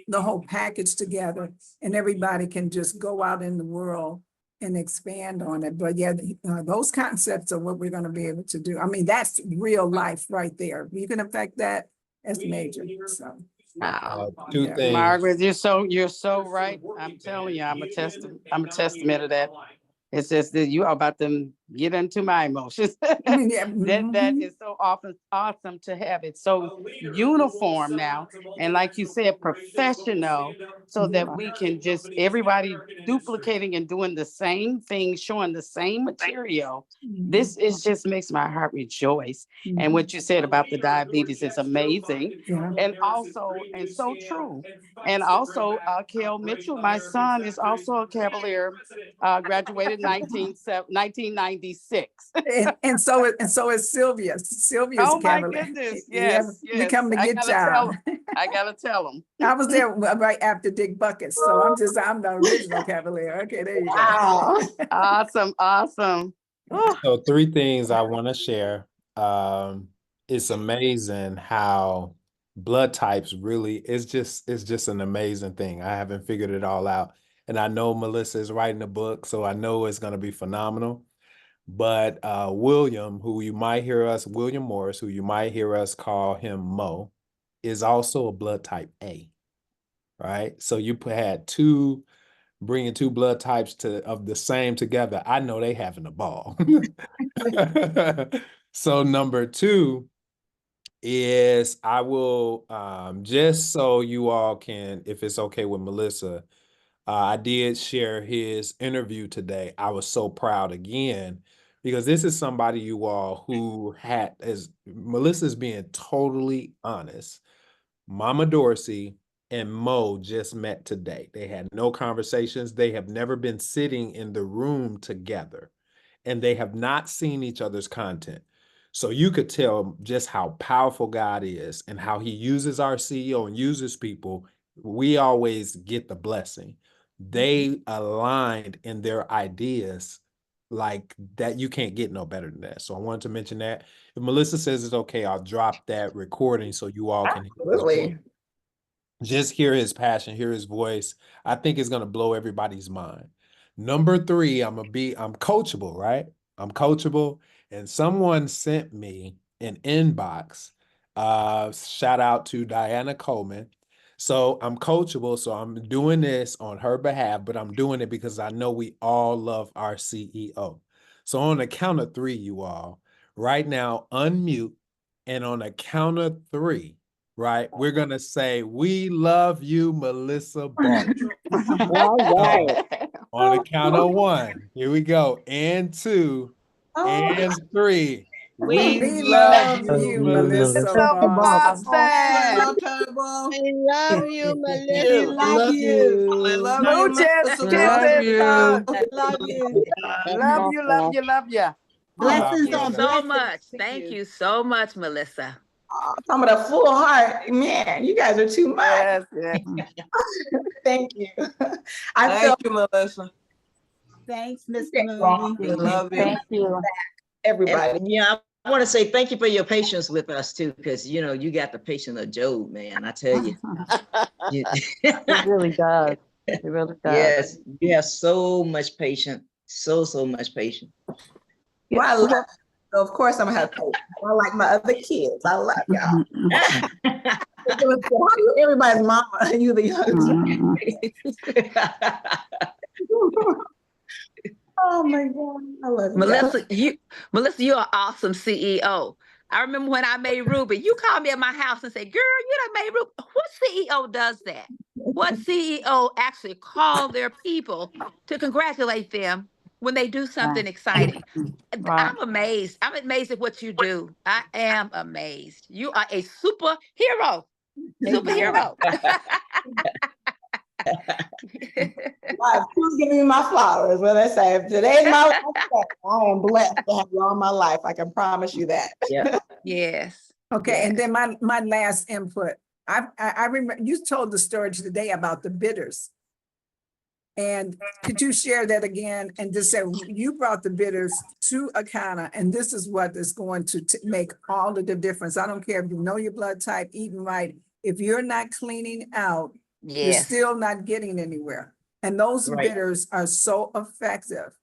the whole package together, and everybody can just go out in the world and expand on it. But yeah, those concepts are what we're gonna be able to do. I mean, that's real life right there. You can affect that, that's major, so. Wow. Two Yeah. things. Margaret, you're so right. I'm telling you, I'm a testament of that. It's just that you are about to get into my emotions. I mean, yeah, That mhm. is so awesome to have it so uniform now. And like you said, professional, so that we can just, everybody duplicating and doing the same thing, showing the same material. This is just makes my heart rejoice. And what you said about the diabetes is amazing. Yeah. And also, and so true. And also, Kel Mitchell, my son, is also a Cavalier, graduated 1996. And so is Sylvia. Sylvia's Oh my Cavalier. goodness, Yeah, yes, we come to I get gotta y'all. I gotta tell him. I was there right after Dick Bucket, so I'm the original Cavalier. Okay, there you go. Wow. Awesome. Oh, So three things I want to share. It's amazing how blood types really it's just an amazing thing. I haven't figured it all out. And I know Melissa is writing a book, so I know it's going to be phenomenal. But William Morris, who you might hear us call him Mo, is also a blood type A, right? So you had bringing two blood types of the same together. I know they having a ball. So number two is I will just so you all can, if it's okay with Melissa, I did share his interview today. I was so proud again because this is somebody you all who as Melissa's being totally honest. Mama Dorsey and Mo just met today. They had no conversations. They have never been sitting in the room together, and they have not seen each other's content. So you could tell just how powerful God is and how he uses our CEO and uses people. We always get the blessing. They aligned in their ideas like that. You can't get no better than that. So I wanted to mention that. If Melissa says it's okay, I'll drop that recording so you all can Absolutely. just hear his passion, hear his voice. I think it's going to blow everybody's mind. Number three, I'm coachable, right? I'm coachable. And someone sent me an inbox. Shout out to Diana Coleman. So I'm coachable. So I'm doing this on her behalf, but I'm doing it because I know we all love our CEO. So on the count of three, you all, right now, unmute. And on the count of three, right, we're going to say, we love you, Melissa Barton. On the count of one, here we go. And two, and three. We We love love you, you, Melissa Melissa Boston. I love you, Melissa. Love you. Smooches, love you. Love you. Love you. Blessings Thank on you So blessings. much. Thank you so much, Melissa. Some of the full heart, man, you guys are too much. Yes. Thank you. I feel you, Melissa. Thanks, Mr. Yeah. Mooney. Love you. Thank you. everybody. And, yeah, I want to say thank you for your patience with us too, because you got the patience of Job, man. I tell you. You- It really does. It really does. yes, you have so much patience, so much patience. Well, I love you. So of course I'm gonna have patience. I like my other kids. I love y'all. Everybody's mama. You the youngest. Oh my God. I love you. Melissa, you're an awesome CEO. I remember when I made Ruby, you called me at my house and said, girl, you done made Ruby. What CEO does that? What CEO actually call their people to congratulate them when they do something exciting? Right. I'm amazed. I'm amazed at what you do. I am amazed. You are a superhero. Superhero. Who's giving me my flowers? What I say, if today's my last day, I am blessed to have you all my life. I can promise you that. Yeah. Yes. Okay, and then my last input, I remember you told the story today about the bitters. And could you share that again and just say, you brought the bitters to Akana, and this is what is going to make all of the difference. I don't care if you know your blood type, eating right. If you're not cleaning out, you're Yes. still not getting anywhere. And those Right. bitters are so effective.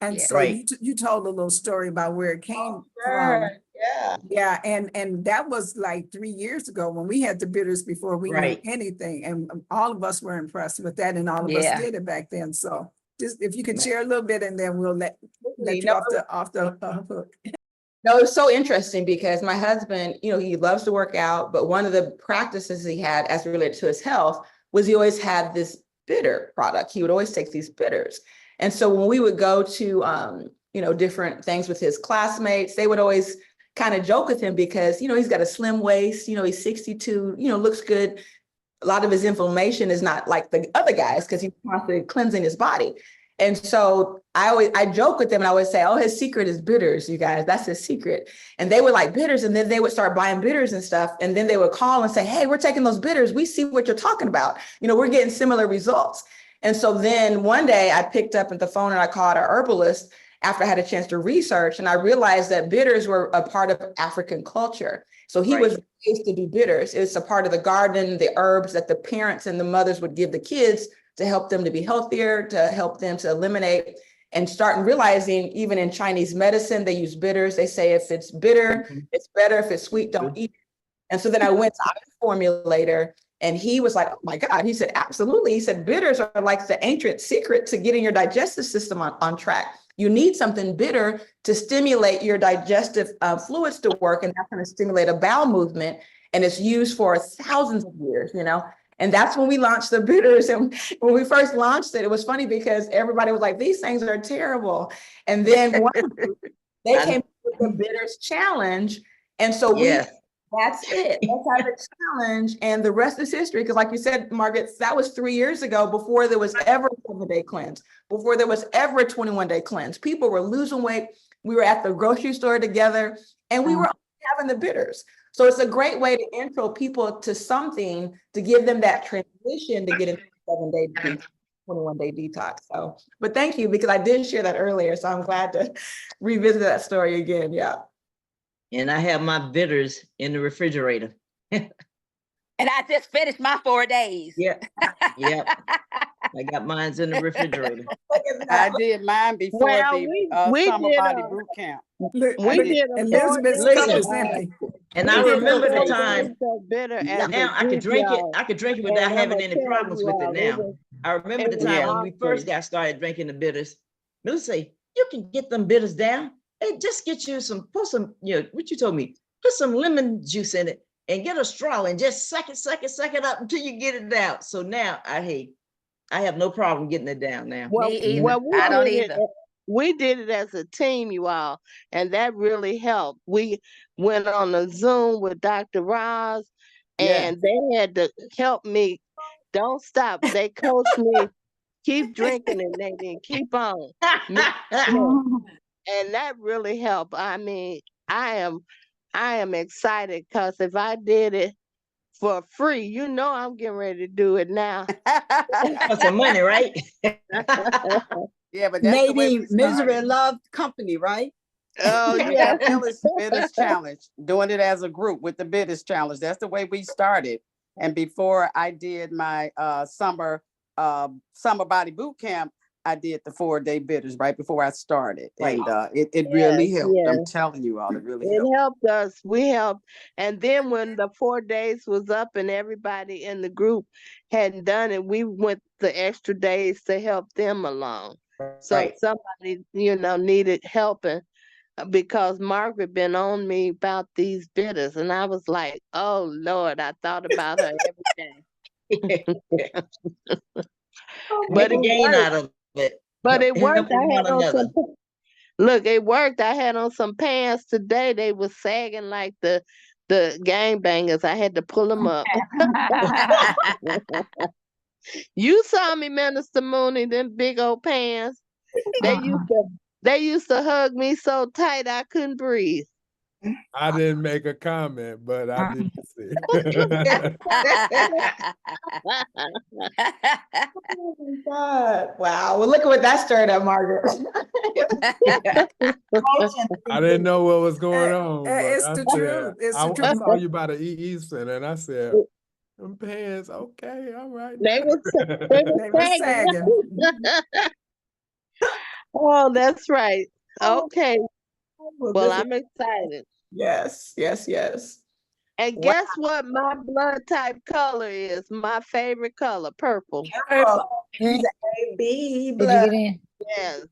And Yeah. so Right. you told a little story about where it came from. Sure, yeah. Yeah, and that was like 3 years ago when we had the bitters before we Right. knew anything. And all of us were impressed with that, and all of us Yeah. did it back then. So just if you could share a little bit, and then we'll let you No, off the hook. No, it's so interesting because my husband, he loves to work out, but one of the practices he had as it related to his health was he always had this bitter product. He would always take these bitters. And so when we would go to, different things with his classmates, they would always kind of joke with him because, he's got a slim waist, he's 62, looks good. A lot of his inflammation is not like the other guys because he's constantly cleansing his body. And so I joke with them and I always say, oh, his secret is bitters, you guys, that's his secret. And they would like bitters, and then they would start buying bitters and stuff. And then they would call and say, hey, we're taking those bitters. We see what you're talking about. We're getting similar results. And so then one day I picked up the phone and I called our herbalist after I had a chance to research, and I realized that bitters were a part of African culture. So he was raised to do bitters. It's a part of the garden, the herbs that the parents and the mothers would give the kids to help them to be healthier, to help them to eliminate, and start realizing even in Chinese medicine, they use bitters. They say if it's bitter, it's better. If it's sweet, don't eat it. And so then I went to our formulator, and he was like, oh my God. He said, absolutely. He said, bitters are like the ancient secret to getting your digestive system on track. You need something bitter to stimulate your digestive fluids to work, and that's going to stimulate a bowel movement. And it's used for thousands of years, And that's when we launched the bitters. And when we first launched it, it was funny because everybody was like, these things are terrible. And then they came up with the bitters challenge. And so that's it. That's how the challenge, and the rest is history. Because like you said, Margaret, that was 3 years ago before there was ever a 7-day cleanse, before there was ever a 21-day cleanse. People were losing weight. We were at the grocery store together, and we were having the bitters. So it's a great way to intro people to something to give them that transition to get into 7-day, 21-day detox. So, but thank you, because I did share that earlier. So I'm glad to revisit that story again. Yeah. And I have my bitters in the refrigerator. And I just finished my 4 days. Yep. I got mines in the refrigerator. I did mine before we summer did body a- boot camp. Elizabeth's cup is empty. And I remember the time. So bitter Now I could drink it. I could drink it without having any problems with it now. I remember the time when we first got started drinking the bitters. Melissa say, you can get them bitters down. Hey, just get you put some, what you told me, put some lemon juice in it and get a straw and just suck it up until you get it down. So now I have no problem getting it down now. Well, Me either. well, I don't did it- either. We did it as a team, you all, and that really helped. We went on a Zoom with Dr. Roz, and they had to help me. Don't stop. They coached me. Keep drinking and then keep on. And that really helped. I mean, I am excited because if I did it for free, I'm getting ready to do it now. For some money, right? Yeah, but that's the way we Nadine, Misery started. Love Company, right? Oh, Yeah. yeah, Bitters Challenge, doing it as a group with the Bitters Challenge. That's the way we started. And before I did my summer body boot camp, I did the 4-day bitters right before I started. Right. And it really helped. yes. I'm telling you all, it really It helped. helped us. We helped. And then when the 4 days was up and everybody in the group hadn't done it, we went the extra days to help them along. So Right. somebody, needed helping because Margaret been on me about these bitters. And I was like, oh Lord, I thought about her every day. Make a gain out of it. But it worked. Helping I had one on another. look, it worked. I had on some pants today. They were sagging like the gangbangers. I had to pull them up. You saw me, Minister Mooney, them big old pants. They used to hug me so tight I couldn't breathe. I didn't make a comment, but I did see. Oh my God. Wow. Well, look at what that stirred up, Margaret. I didn't know what was going on. But It's I the said, truth. It's the I truth. saw you by the EE Center, and I said, them pants, okay, all right. They was They were sagging. Oh, that's right. Okay. Well, this is- I'm excited. Yes, yes, yes. And Wow. guess what my blood type color is? My favorite color, purple. He's a B Did you blood. get in? Yes.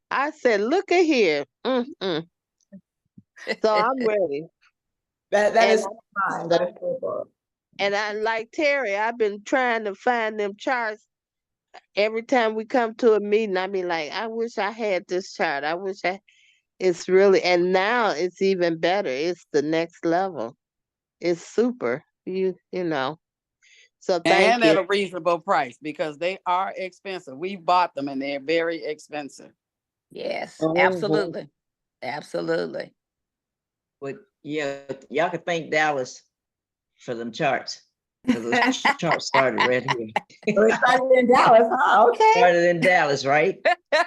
I said, look at here. So I'm ready. That And is fine. That is purple. And I like Terry, I've been trying to find them charts. Every time we come to a meeting, I be like, I wish I had this chart. It's really, and now it's even better. It's the next level. It's super, you know. So thank And at you. a reasonable price because they are expensive. We bought them and they're very expensive. Yes, Mhm. absolutely. Absolutely. But yeah, y'all can thank Dallas for them charts. Because those charts started right here. So it started in Dallas. Oh, okay. Started in Dallas, right?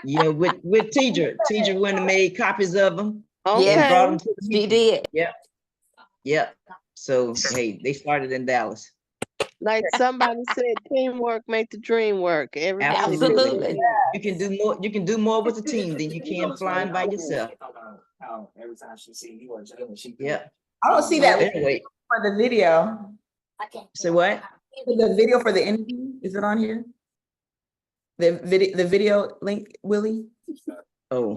You know, with Teacher. Teacher went and made copies of them and Yes. brought them to the She meeting. did. Yep. So hey, they started in Dallas. Like somebody said, teamwork make the dream work. Everybody Absolutely. You can do more. You can do more with a team than you can flying by yourself. Yeah. I don't see that Anyway, for the video. say what? The video for the interview, is it on here? The video link, Willie? Oh,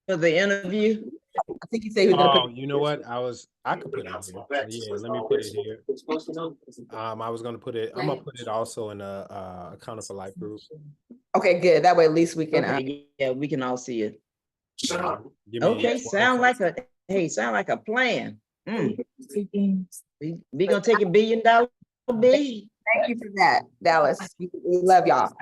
for the interview. I think you said he was gonna Oh, you know what? I could put it here. Yeah, let me put it here. I was gonna put it, I'm gonna put it also in a Account for Life group. Okay, good. That way at least we can, Okay, yeah, we can all see it. Give me Okay, one sound like a plan. We gonna take $1 billion B. thank you for that, Dallas. We love y'all.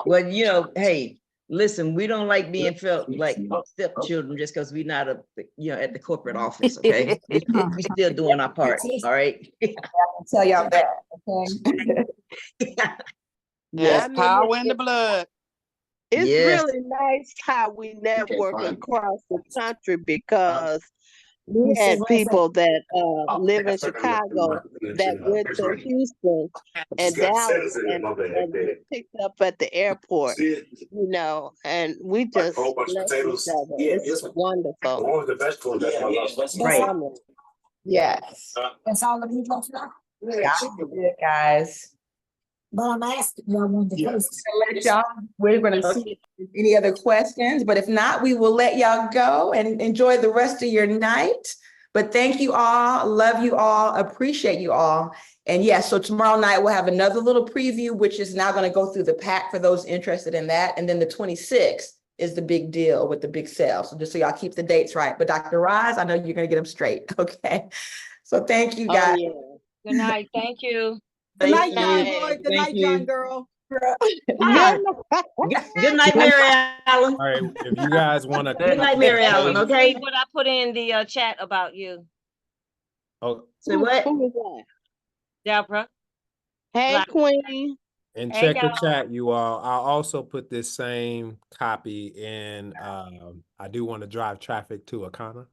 Well, you know, hey, listen, we don't like being felt like stepchildren just because we're not at the corporate office, okay? We still doing our part, all right? I'll tell y'all that, okay? Yes, I mean, power in the blood. It's Yes. really nice how we network across the country because we had people that live in Chicago that went to Houston and Dallas and picked up at the airport, and we just bless each other. It's wonderful. Right. Yes. That's all of you folks know. Good, guys. But I'm asking y'all one of the first. We're gonna see any other questions, but if not, we will let y'all go and enjoy the rest of your night. But thank you all, love you all, appreciate you all. And yes, so tomorrow night we'll have another little preview, which is now gonna go through the pack for those interested in that. And then the 26th is the big deal with the big sale. So just so y'all keep the dates right. But Dr. Roz, I know you're gonna get them straight, okay? So thank you, guys. Oh, yeah. Good night, thank you. Good night, Thank John you. boy. Good Thank night, you. John girl. Good night, Mary Allen. All right, if you guys want to. Good night, Mary Allen, okay? What I put in the chat about you, Oh, Say what? Who was that? Deborah. Hey, Black- Queen. and Hey, check the y'all. chat, you all. I'll also put this same copy in. I do want to drive traffic to Akana,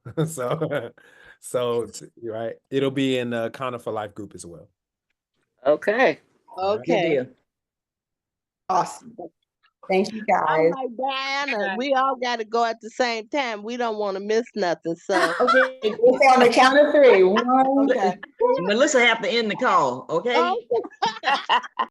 you're right. It'll be in the Akana for Life group as well. Okay. Good Okay. deal. Awesome. Thank you, All guys. right, Diana, we all got to go at the same time. We don't want to miss nothing. So Okay, we'll say on the count of three. 1, Melissa have to end the call, okay? Okay.